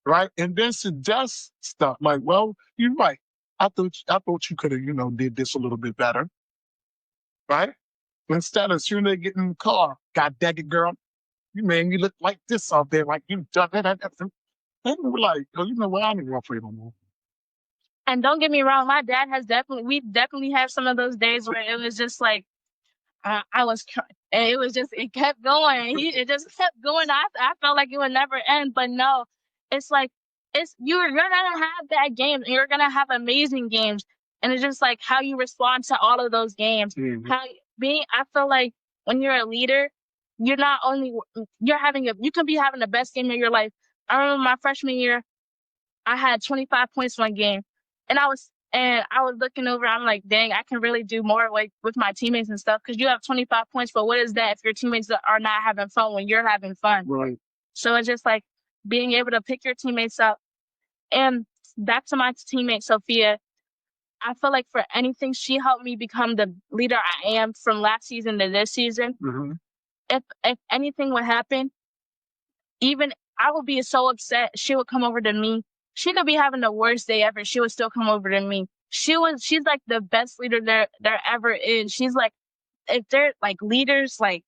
S1: Right? And then suggest stuff like, well, you're right. I thought you could have, did this a little bit better. Right? Instead of soon they get in the car, God dang it, girl, you made me look like this out there, like you done that. And we're like, you know what? I don't want to play no more.
S2: And don't get me wrong, my dad we definitely have some of those days where it was just like, I was trying, and it kept going. It just kept going. I felt like it would never end, but no, it's like, you're gonna have bad games, and you're gonna have amazing games. And it's just like how you respond to all of those games.
S1: Mm-hmm.
S2: I feel like when you're a leader, you can be having the best game of your life. I remember my freshman year, I had 25 points one game, and I was looking over. I'm like, dang, I can really do more with my teammates and stuff, because you have 25 points, but what is that if your teammates are not having fun when you're having fun?
S1: Right.
S2: So it's just like being able to pick your teammates up. And back to my teammate Sophia, I feel like for anything, she helped me become the leader I am from last season to this season.
S1: Mm-hmm.
S2: If anything would happen, even I would be so upset, she would come over to me. She could be having the worst day ever. She would still come over to me. She's like the best leader there ever is. She's like, if they're like leaders, like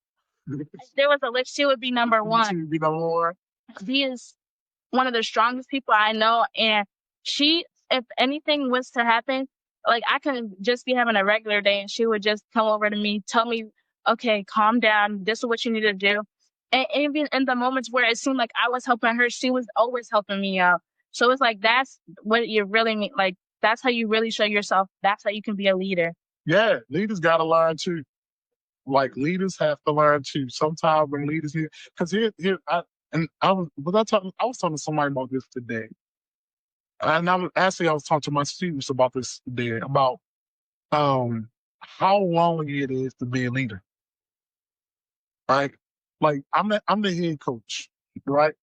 S2: if there was a list, she would be number
S1: She
S2: one.
S1: would be number one.
S2: She is one of the strongest people I know, and if anything was to happen, like I can just be having a regular day, and she would just come over to me, tell me, "Okay, calm down. This is what you need to do." And even in the moments where it seemed like I was helping her, she was always helping me out. So it's like that's what you really mean. Like that's how you really show yourself. That's how you can be a leader.
S1: Yeah, leaders got to learn too. Like leaders have to learn too. Sometimes when leaders here, because I was talking to somebody about this today, and I was talking to my students about this today about how long it is to be a leader, right? Like I'm the head coach, right?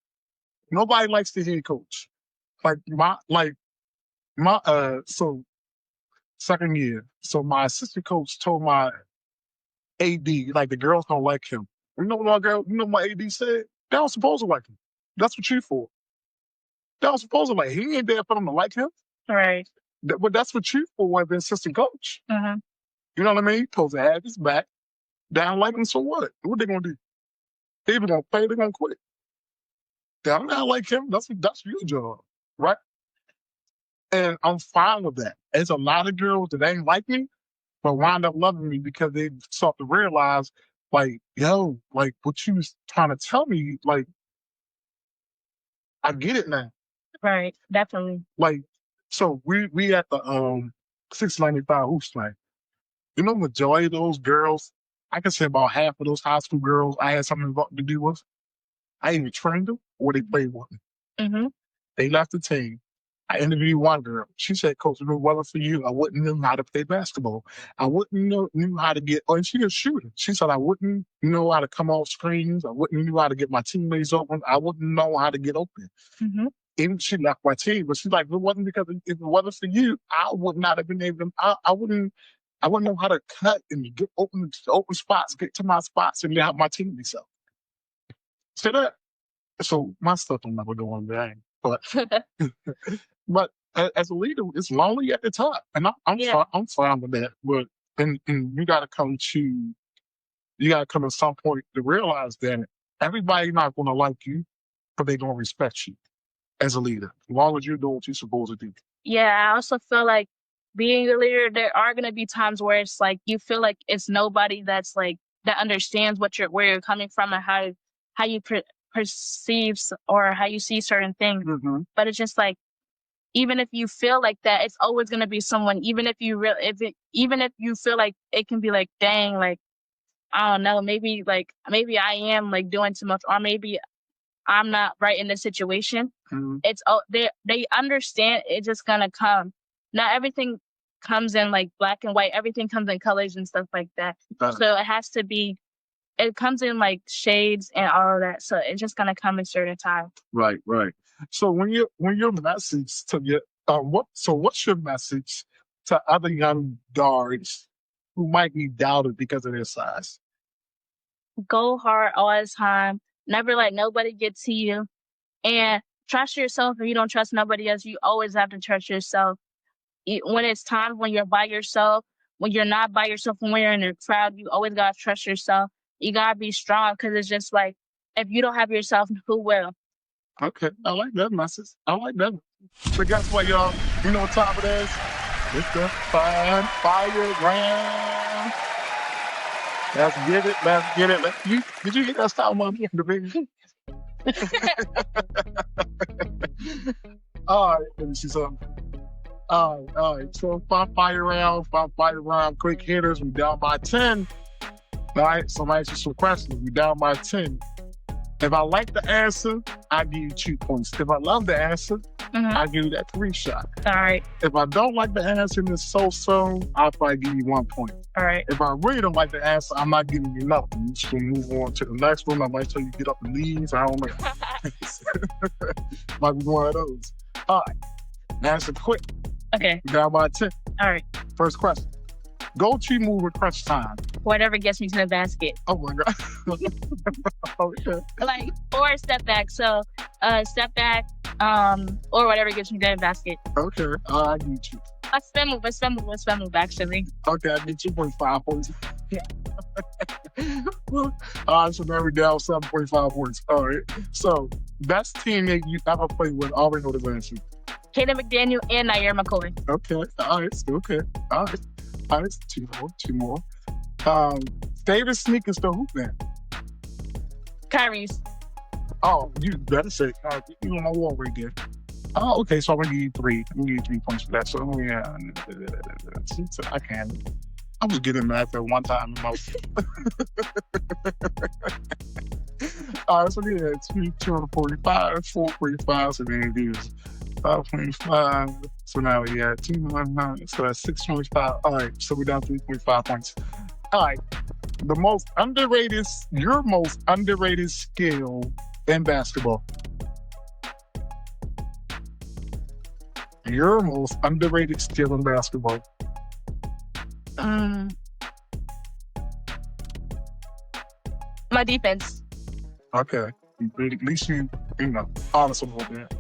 S1: Nobody likes the head coach. My so second year, so my assistant coach told my AD like the girls don't like him. You know what my AD said? They don't supposed to like him. That's what you for. They don't supposed to like. He ain't there for them to like him.
S2: Right.
S1: But that's what you for as the assistant coach.
S2: Mm-hmm.
S1: You know what I mean? Supposed to have his back. They don't like him, so what? What they gonna do? They either gonna play, they gonna quit. They don't like him. That's your job, right? And I'm fine with that. There's a lot of girls that ain't like me, but wind up loving me because they start to realize, like, yo, like what you was trying to tell me, like, I get it now.
S2: Right. Definitely.
S1: Like, so we at the 695 hoops thing. You know, majority of those girls, I can say about half of those high school girls I had something to do with. I either trained them or they played with me.
S2: Mm-hmm.
S1: They left the team. I interviewed one girl. She said, "Coach, if it wasn't for you, I wouldn't know how to play basketball. I wouldn't knew how to get." Oh, and she was shooting. She said, "I wouldn't know how to come off screens. I wouldn't know how to get my teammates open. I wouldn't know how to get open."
S2: Mm-hmm.
S1: Even she left my team, but she's like, "If it wasn't if it wasn't for you, I would not have been able to. I wouldn't know how to cut and get open spots, get to my spots, and have my team be so." So that. So my stuff will never go on bang, but but as a leader, it's lonely at the top, and
S2: Yeah.
S1: I'm fine with that. But and you got to come at some point to realize that everybody's not going to like you, but they're going to respect you as a leader, as long as you're doing what you're supposed to do.
S2: Yeah, I also feel like being a leader, there are gonna be times where it's like you feel like it's nobody that's like that understands where you're coming from and how you perceive or how you see certain things.
S1: Mm-hmm.
S2: But it's just like even if you feel like that, it's always gonna be someone. Even if you feel like it can be like, dang, like I don't know, maybe I am like doing too much, or maybe I'm not right in the situation.
S1: Mm-hmm.
S2: They understand it's just gonna come. Not everything comes in like black and white. Everything comes in colors and stuff like that. So it has to be. It comes in like shades and all of that. So it's just gonna come in certain time.
S1: Right. So when your message to your what's your message to other young guards who might be doubted because of their size?
S2: Go hard all the time. Never let nobody get to you. And trust yourself. If you don't trust nobody else, you always have to trust yourself. When it's time, when you're by yourself, when you're not by yourself, when you're in a crowd, you always gotta trust yourself. You gotta be strong because it's just like if you don't have yourself, who will?
S1: Okay, I like that message. I like that. But guess what, y'all? You know what time it is? It's the fire round. Let's get it. Did you hear that style, Mom? The baby. All right, let me see something. All right. So fire round, quick hitters. We down by 10. All right, so I'm gonna ask you some questions. We down by 10. If I like the answer, I give you 2 points. If I love the answer, I give you that 3 shot.
S2: All right.
S1: If I don't like the answer and it's so, I'll probably give you 1 point.
S2: All right.
S1: If I really don't like the answer, I'm not giving you nothing. I'm just gonna move on to the next one. I might tell you to get up and leave. I don't know. Might be one of those. All right. Answer quick.
S2: Okay.
S1: Down by 10.
S2: All right.
S1: First question. Go-to move at crunch time.
S2: Whatever gets me to the basket.
S1: Oh my God. Okay.
S2: Like, or a step back. So, step back, or whatever gets me to the basket.
S1: Okay. I need you.
S2: A spin move, actually.
S1: Okay, I need 2.5 points. All right, so now we're down 7.5 points. All right. So, best teammate you ever played with. I already know the answer.
S2: Kaden McDaniel and Nair McCoy.
S1: Okay. All right. Okay. All right. All right. Two more. Favorite sneakers to hoop in?
S2: Kyrie's.
S1: Oh, you better say you on my wall right there. Oh, okay. So I'm gonna give you 3. I'm gonna give you 3 points for that. So yeah, I can. I was getting mad for one time in my. All right, so yeah, 245, 445, so then it is 525. So now we got 219, so that's 625. All right, so we're down 3.5 points. All right, your most underrated skill in basketball. Your most underrated skill in basketball.
S2: My defense.
S1: Okay. At least you know, honest about that.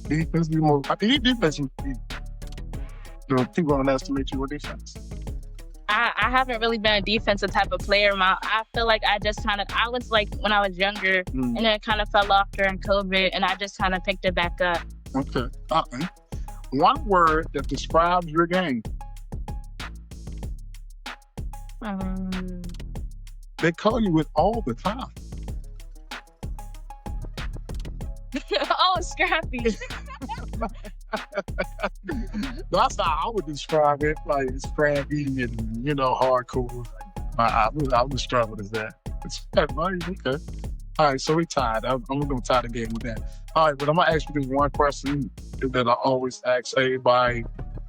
S1: Defense be more. I think defense would be. People underestimate you with defense.
S2: I haven't really been a defensive type of player. I feel like I was like when I was younger, and then it kind of fell off during COVID, and I just kind of picked it back up.
S1: Okay. One word that describes your game. They call you it all the time.
S2: Oh, scrappy.
S1: That's how I would describe it, like scrappy and hardcore. I would describe it as that. It's funny. Okay. All right, so we tied. I'm gonna tie the game with that. All right, but I'm gonna ask you this one question that I always ask everybody,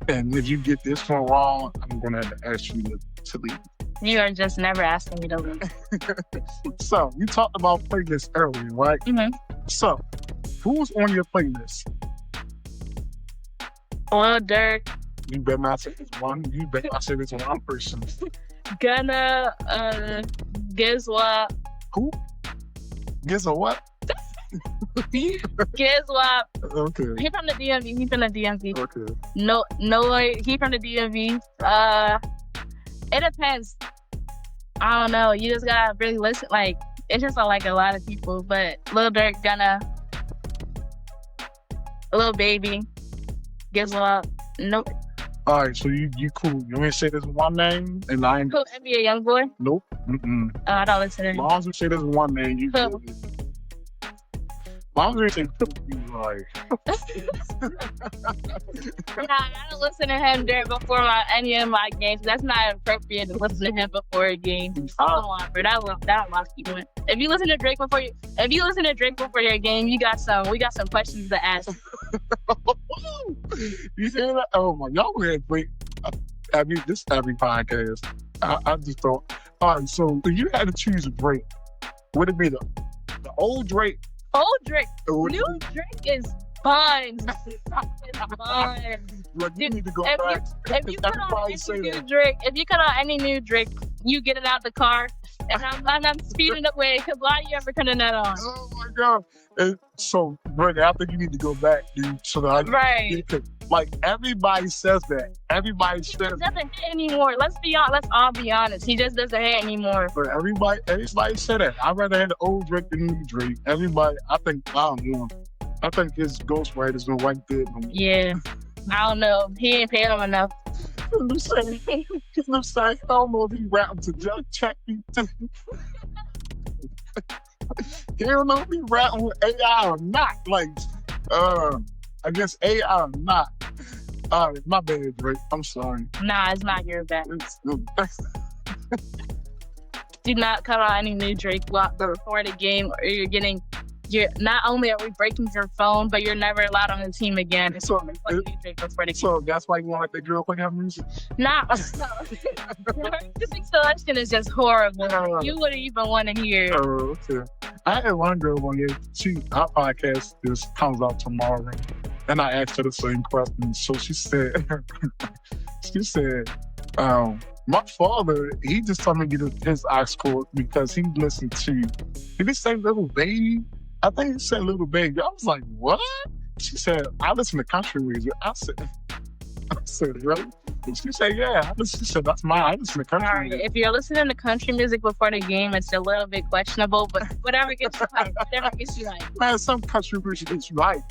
S1: and if you get this one wrong, I'm gonna ask you to leave.
S2: You are just never asking me to leave.
S1: So you talked about playlists earlier, right?
S2: Mm-hmm.
S1: So who's on your playlist?
S2: Well, Dirk.
S1: You better not say this one. You better not say this one person.
S2: Gunna, Gizwap.
S1: Who? Gizza what?
S2: Gizwap.
S1: Okay.
S2: He from the DMV.
S1: Okay.
S2: No, he from the DMV. It depends. I don't know. You just gotta really listen. Like, it's just like a lot of people, but Lil Durk, Gunna, Lil Baby, Gizwap. Nope.
S1: All right, so you cool. You want me to say this one name and I ain't
S2: Cool. NBA Youngboy.
S1: Nope.
S2: I don't listen to him.
S1: As long as you say this one name, you
S2: Cool.
S1: good. As long as you say you like.
S2: Nah, I don't listen to him before any of my games. That's not appropriate to listen to him before a game. Come on, bro. That lost you. If you listen to Drake before your game, we got some questions to ask.
S1: You hear that? Oh my, y'all had great. This every podcast. I just thought. All right, so if you had to choose a Drake, would it be the old Drake?
S2: Old Drake. New Drake is fun. It's fun.
S1: Like, you need to go
S2: If
S1: back.
S2: you put on any new Drake, you get it out the car, and I'm speeding away. Cause why you ever putting that on?
S1: Oh my God! And so, Brenda, I think you need to go back, dude. So that
S2: Right.
S1: like everybody says that. Everybody says
S2: He doesn't hit anymore. Let's all be honest. He just doesn't hit anymore.
S1: But everybody said that. I'd rather have the old Drake than the new Drake. Everybody, I think his ghostwriter's gonna write good.
S2: Yeah. I don't know. He ain't paying him enough.
S1: I'm saying, I don't know if he rapping to just check you. He don't know if he rapping with AI or not. Like, I guess AI or not. All right, my bad, Drake. I'm sorry.
S2: Nah, it's not your bad. Do not cut on any new Drake before the game, or you're not only are we breaking your phone, but you're never allowed on the team again. It's new Drake before the game.
S1: So that's why you want to let the girl play her music?
S2: Nah, her music selection is just horrible. You wouldn't even want to hear.
S1: Oh, okay. I had one girl on here. Our podcast just comes out tomorrow. And I asked her the same question. So she said, she said, my father, he just told me to get his ox cord because he listened to, did he say Little Baby? I think he said Little Baby. I was like, what? She said, I listen to country music. I said, really? And she said, yeah. She said, that's mine. I listen to country
S2: All right,
S1: music.
S2: if you're listening to country music before the game, it's a little bit questionable, but whatever gets you hyped, whatever gets you hyped.
S1: Man, some country music is right.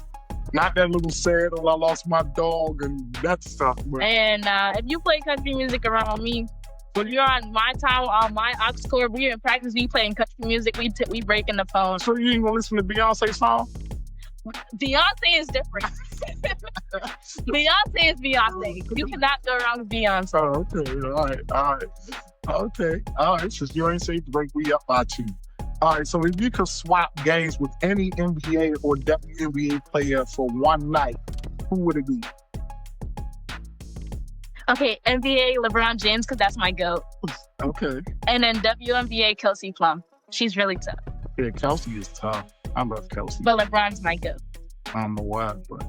S1: Not that little sad, oh, I lost my dog and that stuff. But
S2: And if you play country music around me, when you're on my time, on my aux cord, we in practice, we playing country music, we breaking the phone.
S1: so you ain't gonna listen to Beyonce song?
S2: Beyonce is different. Beyonce is Beyonce. You cannot go wrong with Beyonce.
S1: Oh, okay. All right. Okay. All right. So you ain't say break me up by 2. All right. So if you could swap games with any NBA or WNBA player for one night, who would it be?
S2: Okay, NBA, LeBron James, because that's my GOAT.
S1: Okay.
S2: And then WNBA, Kelsey Plum. She's really tough.
S1: Yeah, Kelsey is tough. I love Kelsey.
S2: But LeBron's my GOAT.
S1: I don't know why, but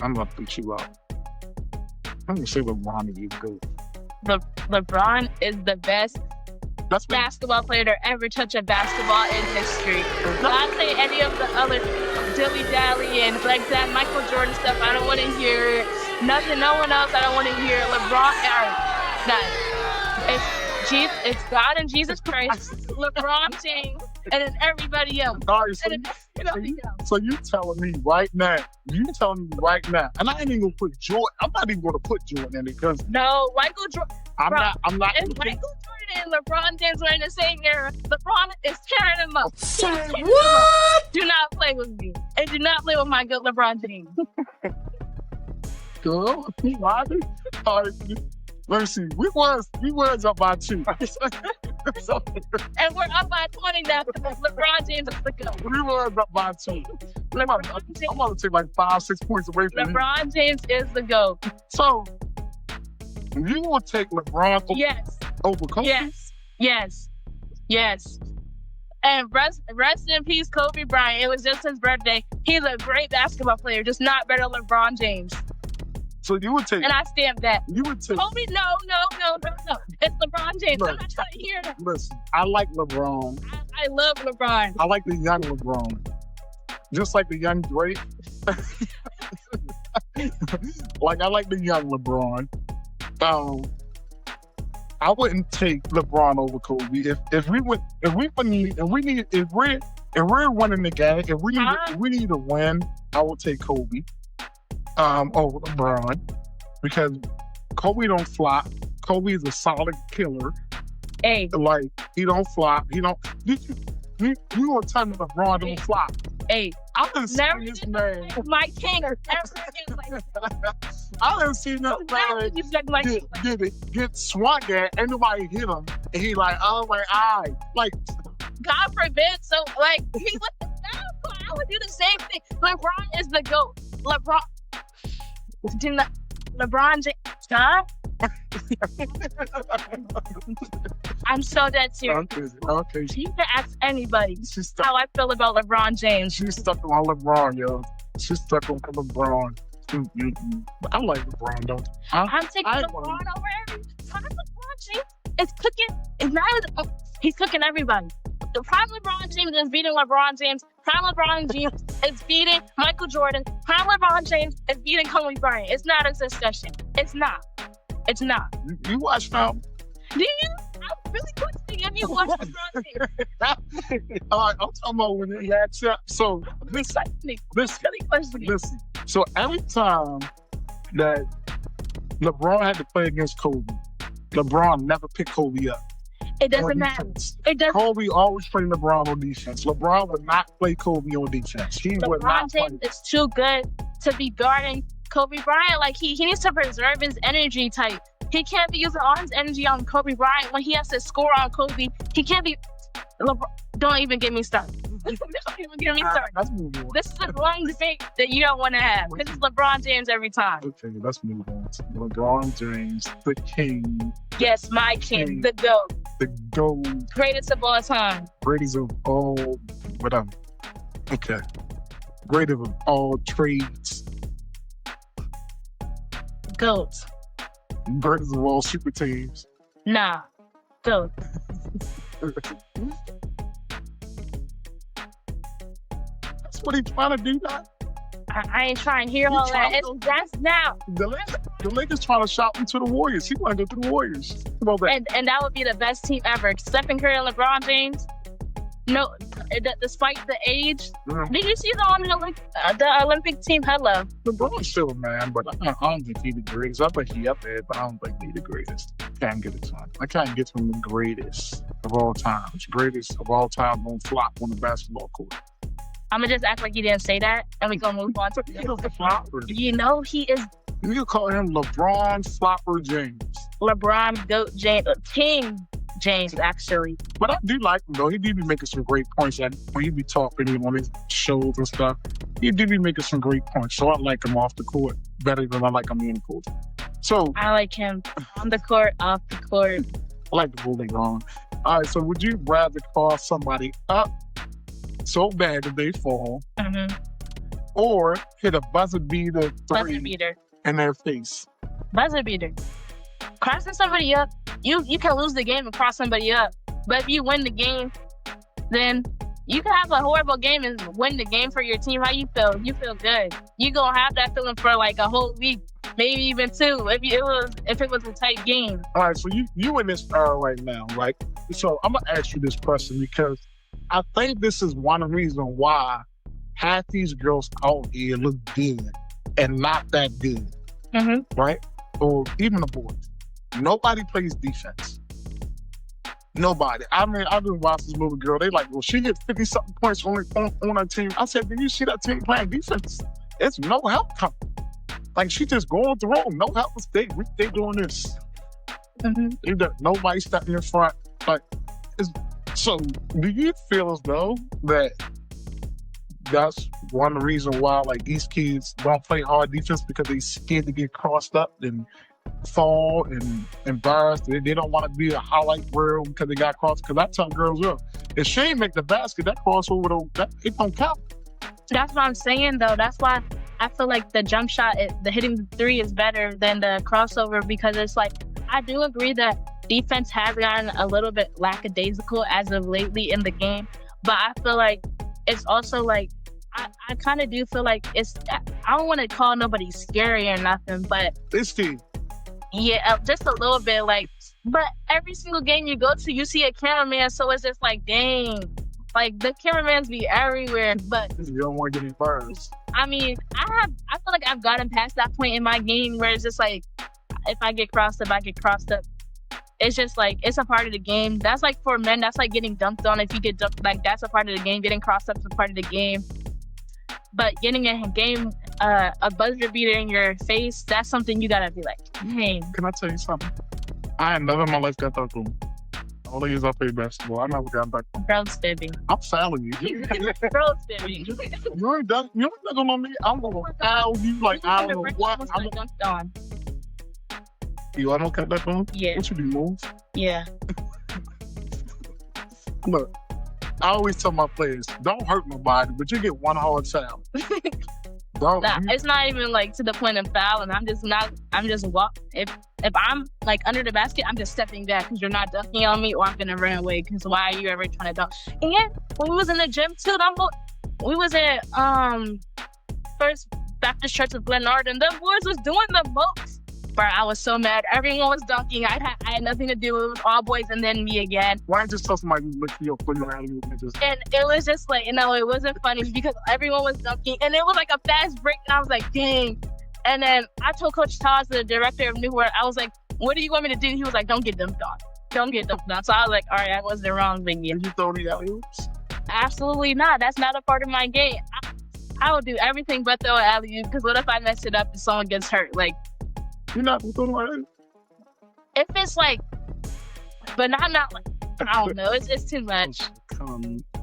S1: I'm gonna put you up. I'm gonna say LeBron is good.
S2: LeBron is the best
S1: That's what,
S2: basketball player to ever touch a basketball in history. Not say any of the other dilly-dally and like that Michael Jordan stuff. I don't want to hear nothing. No one else. I don't want to hear LeBron. It's God and Jesus Christ, LeBron James, and then everybody else.
S1: all right, so,
S2: And then everybody else.
S1: so you telling me right now, and I ain't even gonna put Jordan. I'm not even gonna put Jordan in it because
S2: No, Michael Jordan.
S1: I'm not.
S2: If Michael Jordan and LeBron James were in the same era, LeBron is tearing him up.
S3: Say what?
S2: Do not play with me. And do not play with my good LeBron James.
S1: Girl, all right, let me see. We was up by 2. So,
S2: And we're up by 20 now because LeBron James is the GOAT.
S1: we was up by 2. I'm about to take like 5-6 points away from you.
S2: LeBron James is the GOAT.
S1: So you will take LeBron
S2: Yes,
S1: over Kobe?
S2: yes. And rest in peace, Kobe Bryant. It was just his birthday. He's a great basketball player, just not better than LeBron James.
S1: So you would take.
S2: And I stamp that.
S1: You would take.
S2: Kobe, no. It's LeBron James.
S1: Look.
S2: I'm not trying to hear that.
S1: Listen, I like LeBron.
S2: I love LeBron.
S1: I like the young LeBron. Just like the young Drake. Like I like the young LeBron. I wouldn't take LeBron over Kobe. If we're winning the game, if we need to win, I would take Kobe over LeBron because Kobe don't flop. Kobe is a solid killer.
S2: Hey,
S1: Like he don't flop. He don't. You gonna tell me LeBron don't flop?
S2: hey.
S1: I didn't see
S2: Never
S1: this
S2: did
S1: man.
S2: my king ever again like that.
S1: I didn't see this
S2: Never
S1: man
S2: did you suck my king like that.
S1: get swung at. Ain't nobody hit him, and he like, oh my eye, like.
S2: God forbid. So, like, he was I would do the same thing. LeBron is the GOAT. LeBron James. Huh? I'm so dead serious.
S1: Okay.
S2: You can ask anybody
S1: She's stuck.
S2: how I feel about LeBron James.
S1: She's stuck on LeBron, yo. She's stuck on LeBron. I like LeBron, though.
S2: I'm taking
S1: I-
S2: LeBron over every time. LeBron James is cooking. It's not. He's cooking everybody. The prime LeBron James is beating LeBron James. Prime LeBron James is beating Michael Jordan. Prime LeBron James is beating Kobe Bryant. It's not a succession. It's not.
S1: You watch now?
S2: Do you? I'm really questioning if you watch LeBron James.
S1: All right, I'm talking about when they had up. So listen.
S2: Really questioning.
S1: Listen. So every time that LeBron had to play against Kobe, LeBron never picked Kobe up.
S2: It doesn't
S1: on
S2: matter.
S1: defense.
S2: It doesn't.
S1: Kobe always played LeBron on defense. LeBron would not play Kobe on defense. He would
S2: LeBron
S1: not play.
S2: James is too good to be guarding Kobe Bryant. Like he needs to preserve his energy type. He can't be using all his energy on Kobe Bryant when he has to score on Kobe. He can't be. Don't even get me started. Don't even get me started.
S1: Let's move on.
S2: This is a long debate that you don't want to have. This is LeBron James every time.
S1: Okay, let's move on. LeBron James, the king,
S2: Yes, my king, the GOAT,
S1: the GOAT,
S2: greatest of all time.
S1: greatest of all, whatever. Okay. Greatest of all trades.
S2: GOAT.
S1: Greatest of all super teams.
S2: Nah. GOAT.
S1: That's what he's trying to do now.
S2: I ain't trying to hear all that. That's now.
S1: The Lakers trying to shop him to the Warriors. He want to go to the Warriors.
S2: And that would be the best team ever. Stephen Curry and LeBron James. No, despite the age, did you see the Olympic team? Hello.
S1: LeBron's still a man, but I don't think he's the greatest. I think he up there, but I don't think he's the greatest. Can't get it to him. I can't get to him the greatest of all time. Greatest of all time won't flop on the basketball court.
S2: I'm gonna just act like you didn't say that, and we gonna move on to the flopper. You know he is.
S1: You can call him LeBron Flopper James.
S2: LeBron Goat James, King James, actually.
S1: But I do like him though. He do be making some great points. Like when he be talking on his shows and stuff, he do be making some great points. So I like him off the court better than I like him in the court. So
S2: I like him on the court, off the court.
S1: I like the moving on. All right. So would you rather call somebody up so bad that they fall, or hit a buzzer beater in their face?
S2: Buzzer beater. Crossing somebody up, you can lose the game and cross somebody up. But if you win the game, then you can have a horrible game and win the game for your team. How you feel? You feel good. You gonna have that feeling for like a whole week, maybe even two, if it was a tight game.
S1: All right, so you in this era right now, right? So I'm gonna ask you this question because I think this is one reason why half these girls out here look good and not that good, right? Or even the boys. Nobody plays defense. Nobody. I mean, I've been watching this little girl. They like, well, she gets 50-something points on her team. I said, do you see that team playing defense? It's no help coming. Like, she just going through. No help. They doing this. Nobody stepping in front. Like, so do you feel as though that's one reason why like these kids don't play hard defense because they scared to get crossed up and fall and embarrassed? They don't want to be a highlight reel because they got crossed. Because I tell girls, if she ain't make the basket, that crossover, it don't count.
S2: That's what I'm saying though. That's why I feel like the jump shot, the hitting the three is better than the crossover, because it's like, I do agree that defense has gotten a little bit lackadaisical as of lately in the game, but I feel like it's also like, I kind of do feel like I don't want to call nobody scary or nothing, but
S1: this team,
S2: yeah, just a little bit. Like, but every single game you go to, you see a cameraman, so it's just like, dang, like the cameramans be everywhere. But
S1: you don't want to get embarrassed.
S2: I mean, I feel like I've gotten past that point in my game where it's just like, if I get crossed up, I get crossed up. It's just like, it's a part of the game. That's like for men, that's like getting dunked on. If you get dunked, like that's a part of the game. Getting crossed up is a part of the game. But getting a game, a buzzer beater in your face, that's something you gotta be like, hey.
S1: Can I tell you something? I ain't never in my life got dunked on. All the years I played basketball, I never got dunked on.
S2: Bro's fibbing.
S1: I'm fouling you.
S2: Bro's fibbing.
S1: You ain't dunking on me. I'm gonna foul you like I don't know what.
S2: I'm dunked on.
S1: You almost got that on?
S2: Yeah.
S1: What you do, move?
S2: Yeah.
S1: Look, I always tell my players, don't hurt nobody, but you get one hard foul.
S2: It's not even like to the point of fouling. I'm just walk. If I'm like under the basket, I'm just stepping back because you're not dunking on me, or I'm gonna run away because why are you ever trying to dunk? And yeah, when we was in the gym too, we was at First Baptist Church of Glenard, and the boys was doing the most. Bro, I was so mad. Everyone was dunking. I had nothing to do. It was all boys and then me again.
S1: Why didn't you just tell somebody to look for your foot around you and just...
S2: And it was just like, it wasn't funny because everyone was dunking. And it was like a fast break. And I was like, dang. And then I told Coach Todd, the director of Newport, I was like, what do you want me to do? He was like, don't get dunked on. Don't get dunked on. So I was like, all right, I wasn't wrong. But yeah.
S1: Did you throw the alley-oops?
S2: Absolutely not. That's not a part of my game. I will do everything but throw an alley-oop, because what if I mess it up and someone gets hurt? Like,
S1: you're not throwing like that?
S2: If it's like, but not like, I don't know. It's too much.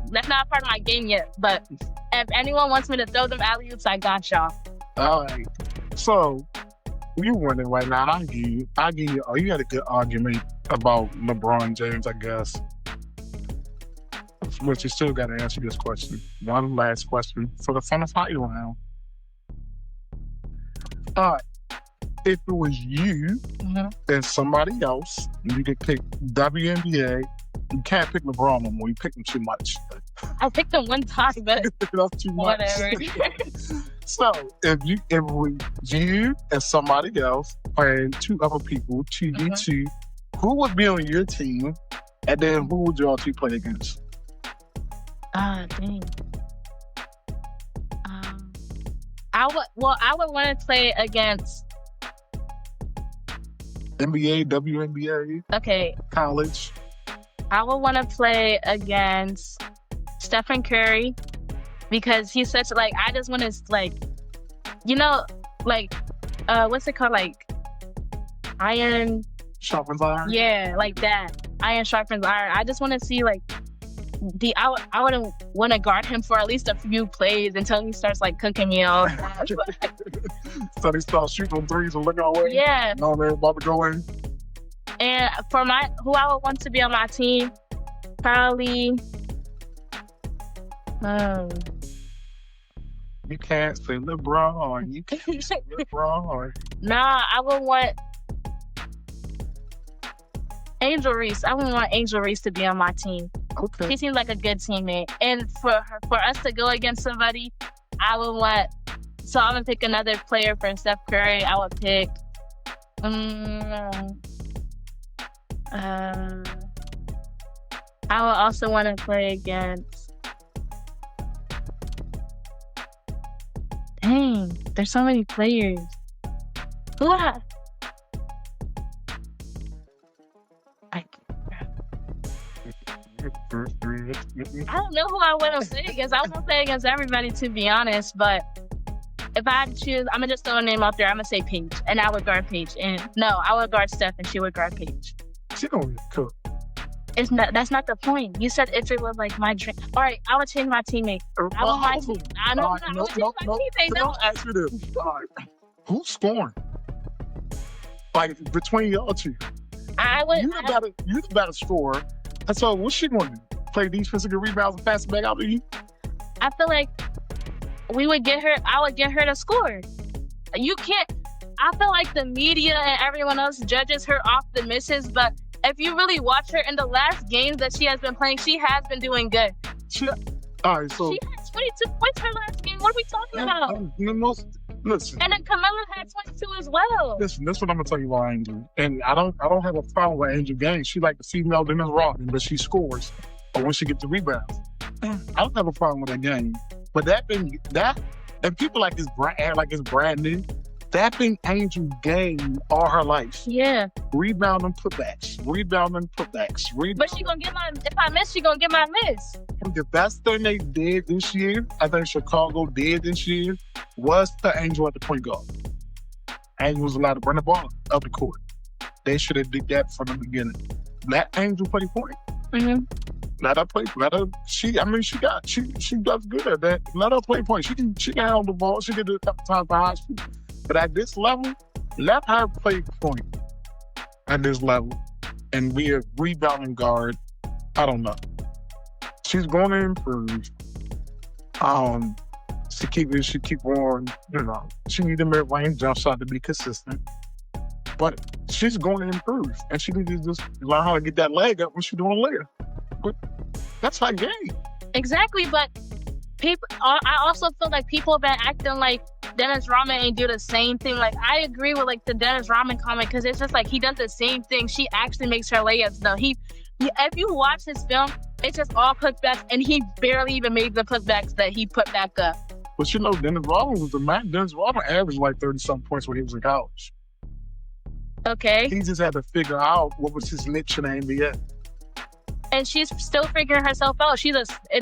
S2: That's not a part of my game yet. But if anyone wants me to throw them alley-oops, I got y'all.
S1: All right. So you winning right now. I give you. Oh, you had a good argument about LeBron James, I guess. But you still got to answer this question. One last question for the final round. All right. if it was you and somebody else, and you could pick WNBA, you can't pick LeBron no more. You picked him too much.
S2: I picked him one time, but
S1: That's too much.
S2: whatever.
S1: So if you and somebody else and two other people, 2v2, who would be on your team, and then who would y'all two play against?
S2: Dang. I would want to play against.
S1: NBA, WNBA,
S2: Okay,
S1: college.
S2: I would want to play against Stephen Curry because he's such like I just want to like, what's it called, like iron
S1: Sharpens iron.
S2: Yeah, like that. Iron sharpens iron. I just want to see like I wouldn't want to guard him for at least a few plays until he starts like cooking me out.
S1: So they start shooting them threes and looking away.
S2: Yeah.
S1: No, they're about to go in.
S2: And for who I would want to be on my team, probably.
S1: You can't say LeBron. You can't say LeBron.
S2: Nah, I would want Angel Reese. I would want Angel Reese to be on my team.
S1: Okay.
S2: She seems like a good teammate. And for us to go against somebody, I would want. So I'm gonna pick another player for Steph Curry. I would pick. I would also want to play against. Dang, there's so many players. Who would I don't know who I want to play against. I want to play against everybody, to be honest. But if I had to choose, I'm gonna just throw a name out there. I'm gonna say Paige, and I would guard Paige. And no, I would guard Steph, and she would guard Paige.
S1: She don't cook.
S2: That's not the point. You said if it was like my dream. All right, I would change my teammate. I want my team. I know. I would change my teammate.
S1: Don't ask me this. Who's scoring? Like between y'all two,
S2: I would.
S1: You the better scorer. And so what's she going to do? Play defense and get rebounds and pass it back out to you?
S2: I feel like I would get her to score. You can't. I feel like the media and everyone else judges her off the misses, but if you really watch her in the last games that she has been playing, she has been doing good.
S1: All right, so
S2: she had 22 points her last game. What are we talking about?
S1: Listen.
S2: And then Camilla had 22 as well.
S1: Listen, this is what I'm gonna tell you about Angel. And I don't have a problem with Angel game. She like the female Dennis Rodman, but she scores. Or when she gets the rebounds. I don't have a problem with that game. But and people like it's brand new. That been Angel game all her life.
S2: Yeah.
S1: Rebound and putbacks.
S2: But she gonna get if I miss, she gonna get my miss.
S1: The best thing they did this year, I think Chicago did this year, was put Angel at the point guard. Angel was allowed to bring the ball up the court. They should have did that from the beginning. Let Angel play point.
S2: Mm-hmm.
S1: Let her play. She does good at that. Let her play point. She can handle the ball. She can do it a couple times for high school. But at this level, let her play point at this level and be a rebounding guard. I don't know. She's going to improve. She keep on, she need a mid-range jump shot to be consistent. But she's going to improve. And she needs to just learn how to get that leg up when she's doing a layup. But that's her game.
S2: Exactly, but I also feel like people have been acting like Dennis Rodman ain't do the same thing. Like, I agree with like the Dennis Rodman comment because it's just like he does the same thing. She actually makes her layups though. If you watch his film, it's just all putbacks, and he barely even made the putbacks that he put back up.
S1: But Dennis Rodman was the man. Dennis Rodman averaged like 30-something points when he was in college.
S2: Okay.
S1: He just had to figure out what was his niche in the NBA.
S2: And she's still figuring herself out.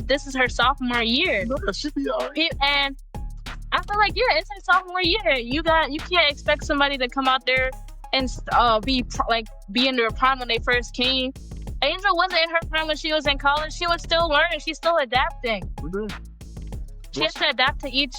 S2: This is her sophomore year.
S1: No, that should be all right.
S2: And I feel like, it's her sophomore year. You can't expect somebody to come out there and be in their prime when they first came. Angel wasn't in her prime when she was in college. She was still learning. She's still adapting.
S1: Mm-hmm.
S2: She has to adapt to each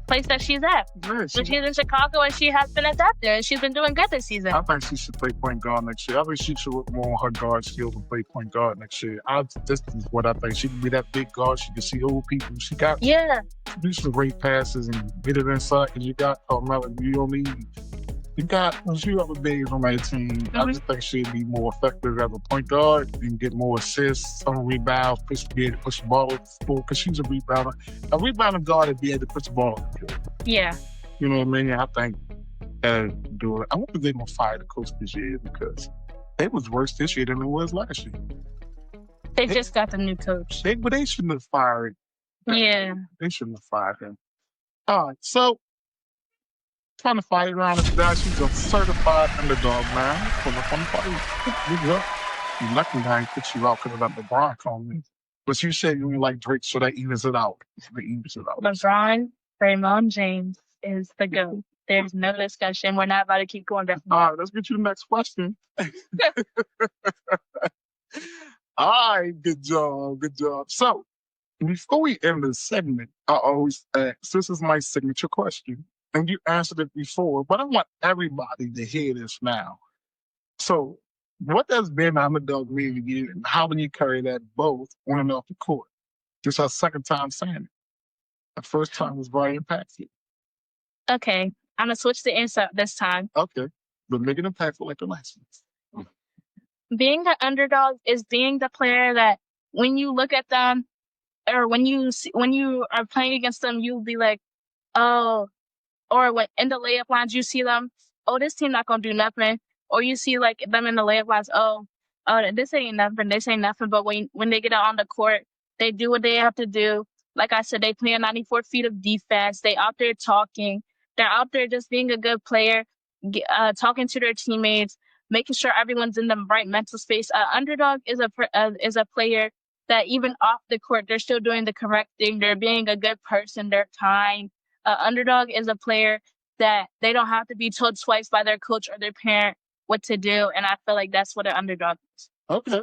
S2: place that she's at.
S1: Yeah,
S2: when she's in Chicago, and she has been adapting, and she's been doing good this season.
S1: I think she should play point guard next year. I think she should work more on her guard skills and play point guard next year. This is what I think. She can be that big guard. She can see old people. She got do some great passes and get it inside. Because you got Carmelo. You don't need You got you have a big on my team. I just think she'd be more effective as a point guard and get more assists, some rebounds, push the ball because she's a rebounder. A rebounding guard would be able to push the ball up the court.
S2: Yeah.
S1: You know what I mean? I think do it. I wonder if they're gonna fire the coach this year because it was worse this year than it was last year.
S2: They just got the new coach.
S1: But they shouldn't have fired.
S2: Yeah.
S1: They shouldn't have fired him. All right, so trying to fight around this guy. She's a certified underdog now. For the fun fight. Good luck. You lucky I ain't put you out because of that LeBron comment. But you said you like Drake, so that evens it out.
S2: LeBron, Raymond James is the GOAT. There's no discussion. We're not about to keep going back.
S1: All right, let's get you the next question. All right, good job, good job. So, before we end this segment, I always ask, this is my signature question, and you answered it before, but I want everybody to hear this now. So, what does being an underdog mean to you, and how do you carry that both on and off the court? This is our second time saying it. The first time was very impactful.
S2: Okay, I'm going to switch the answer this time.
S1: Okay, but make it impactful like the last one.
S2: Being an underdog is being the player that when you look at them or when you are playing against them, you'll be like, oh, or when in the layup lines, you see them, oh, this team not going to do nothing. Or you see like them in the layup lines, oh, this ain't nothing, this ain't nothing. But when they get out on the court, they do what they have to do. Like I said, they play 94 feet of defense. They out there talking. They're out there just being a good player, talking to their teammates, making sure everyone's in the right mental space. Underdog is a player that even off the court, they're still doing the correct thing. They're being a good person. They're kind. Underdog is a player that they don't have to be told twice by their coach or their parent what to do. And I feel like that's what an underdog is.
S1: Okay.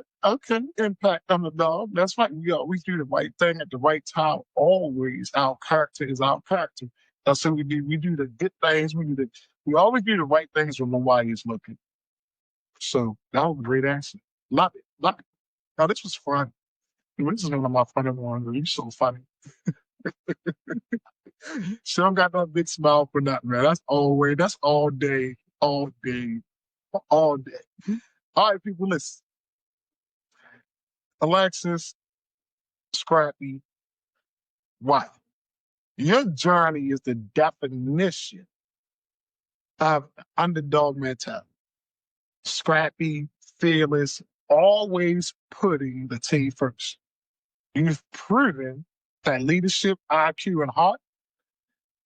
S1: Impact underdog. That's right. We always do the right thing at the right time. Always. Our character is our character. That's what we do. We do the good things. We always do the right things when nobody's looking. So that was a great answer. Love it. Now this was fun. This is one of my funny ones. You're so funny. She don't got that big smile for nothing, man. That's all day. All right, people, listen. Alexis, Scrappy, White. Your journey is the definition of underdog mentality. Scrappy, fearless, always putting the team first. You've proven that leadership, IQ, and heart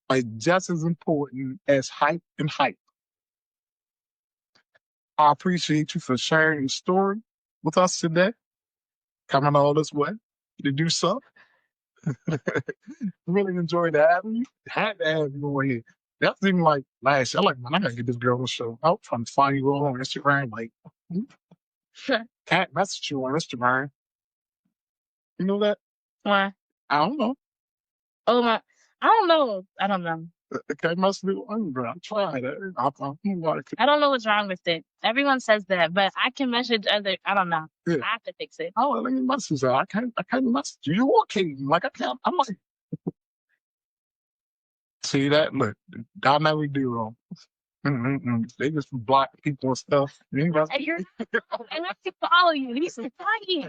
S1: are just as important as hype and hype. I appreciate you for sharing your story with us today, coming all this way to do so. Really enjoyed having you. Had to have you on here. That's even like last year. I'm like, man, I gotta get this girl on the show. I was trying to find you all on Instagram. Like, can't message you on Instagram. You know that?
S2: Why?
S1: I don't know.
S2: Oh my! I don't know.
S1: Okay, must be Instagram. I'm trying it.
S2: I don't know what's wrong with it. Everyone says that, but I can message other. I don't know.
S1: Yeah.
S2: I have to fix it.
S1: Oh, let me message her. I can't message you. You okay? Like I can't. I'm like, see that? Look, I never do wrong. They just block people and stuff.
S2: And I have to follow you. He's funny.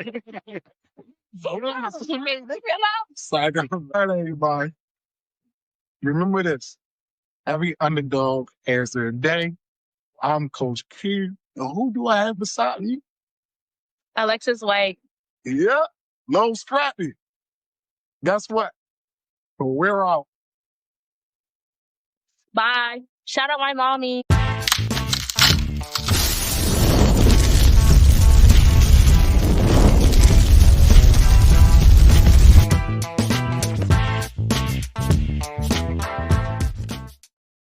S1: All right, everybody. Remember this. Every underdog has their day. I'm Coach Q. And who do I have beside me?
S2: Alexis White.
S1: Yeah, Low Scrappy. Guess what? So we're out.
S2: Bye. Shout out my mommy.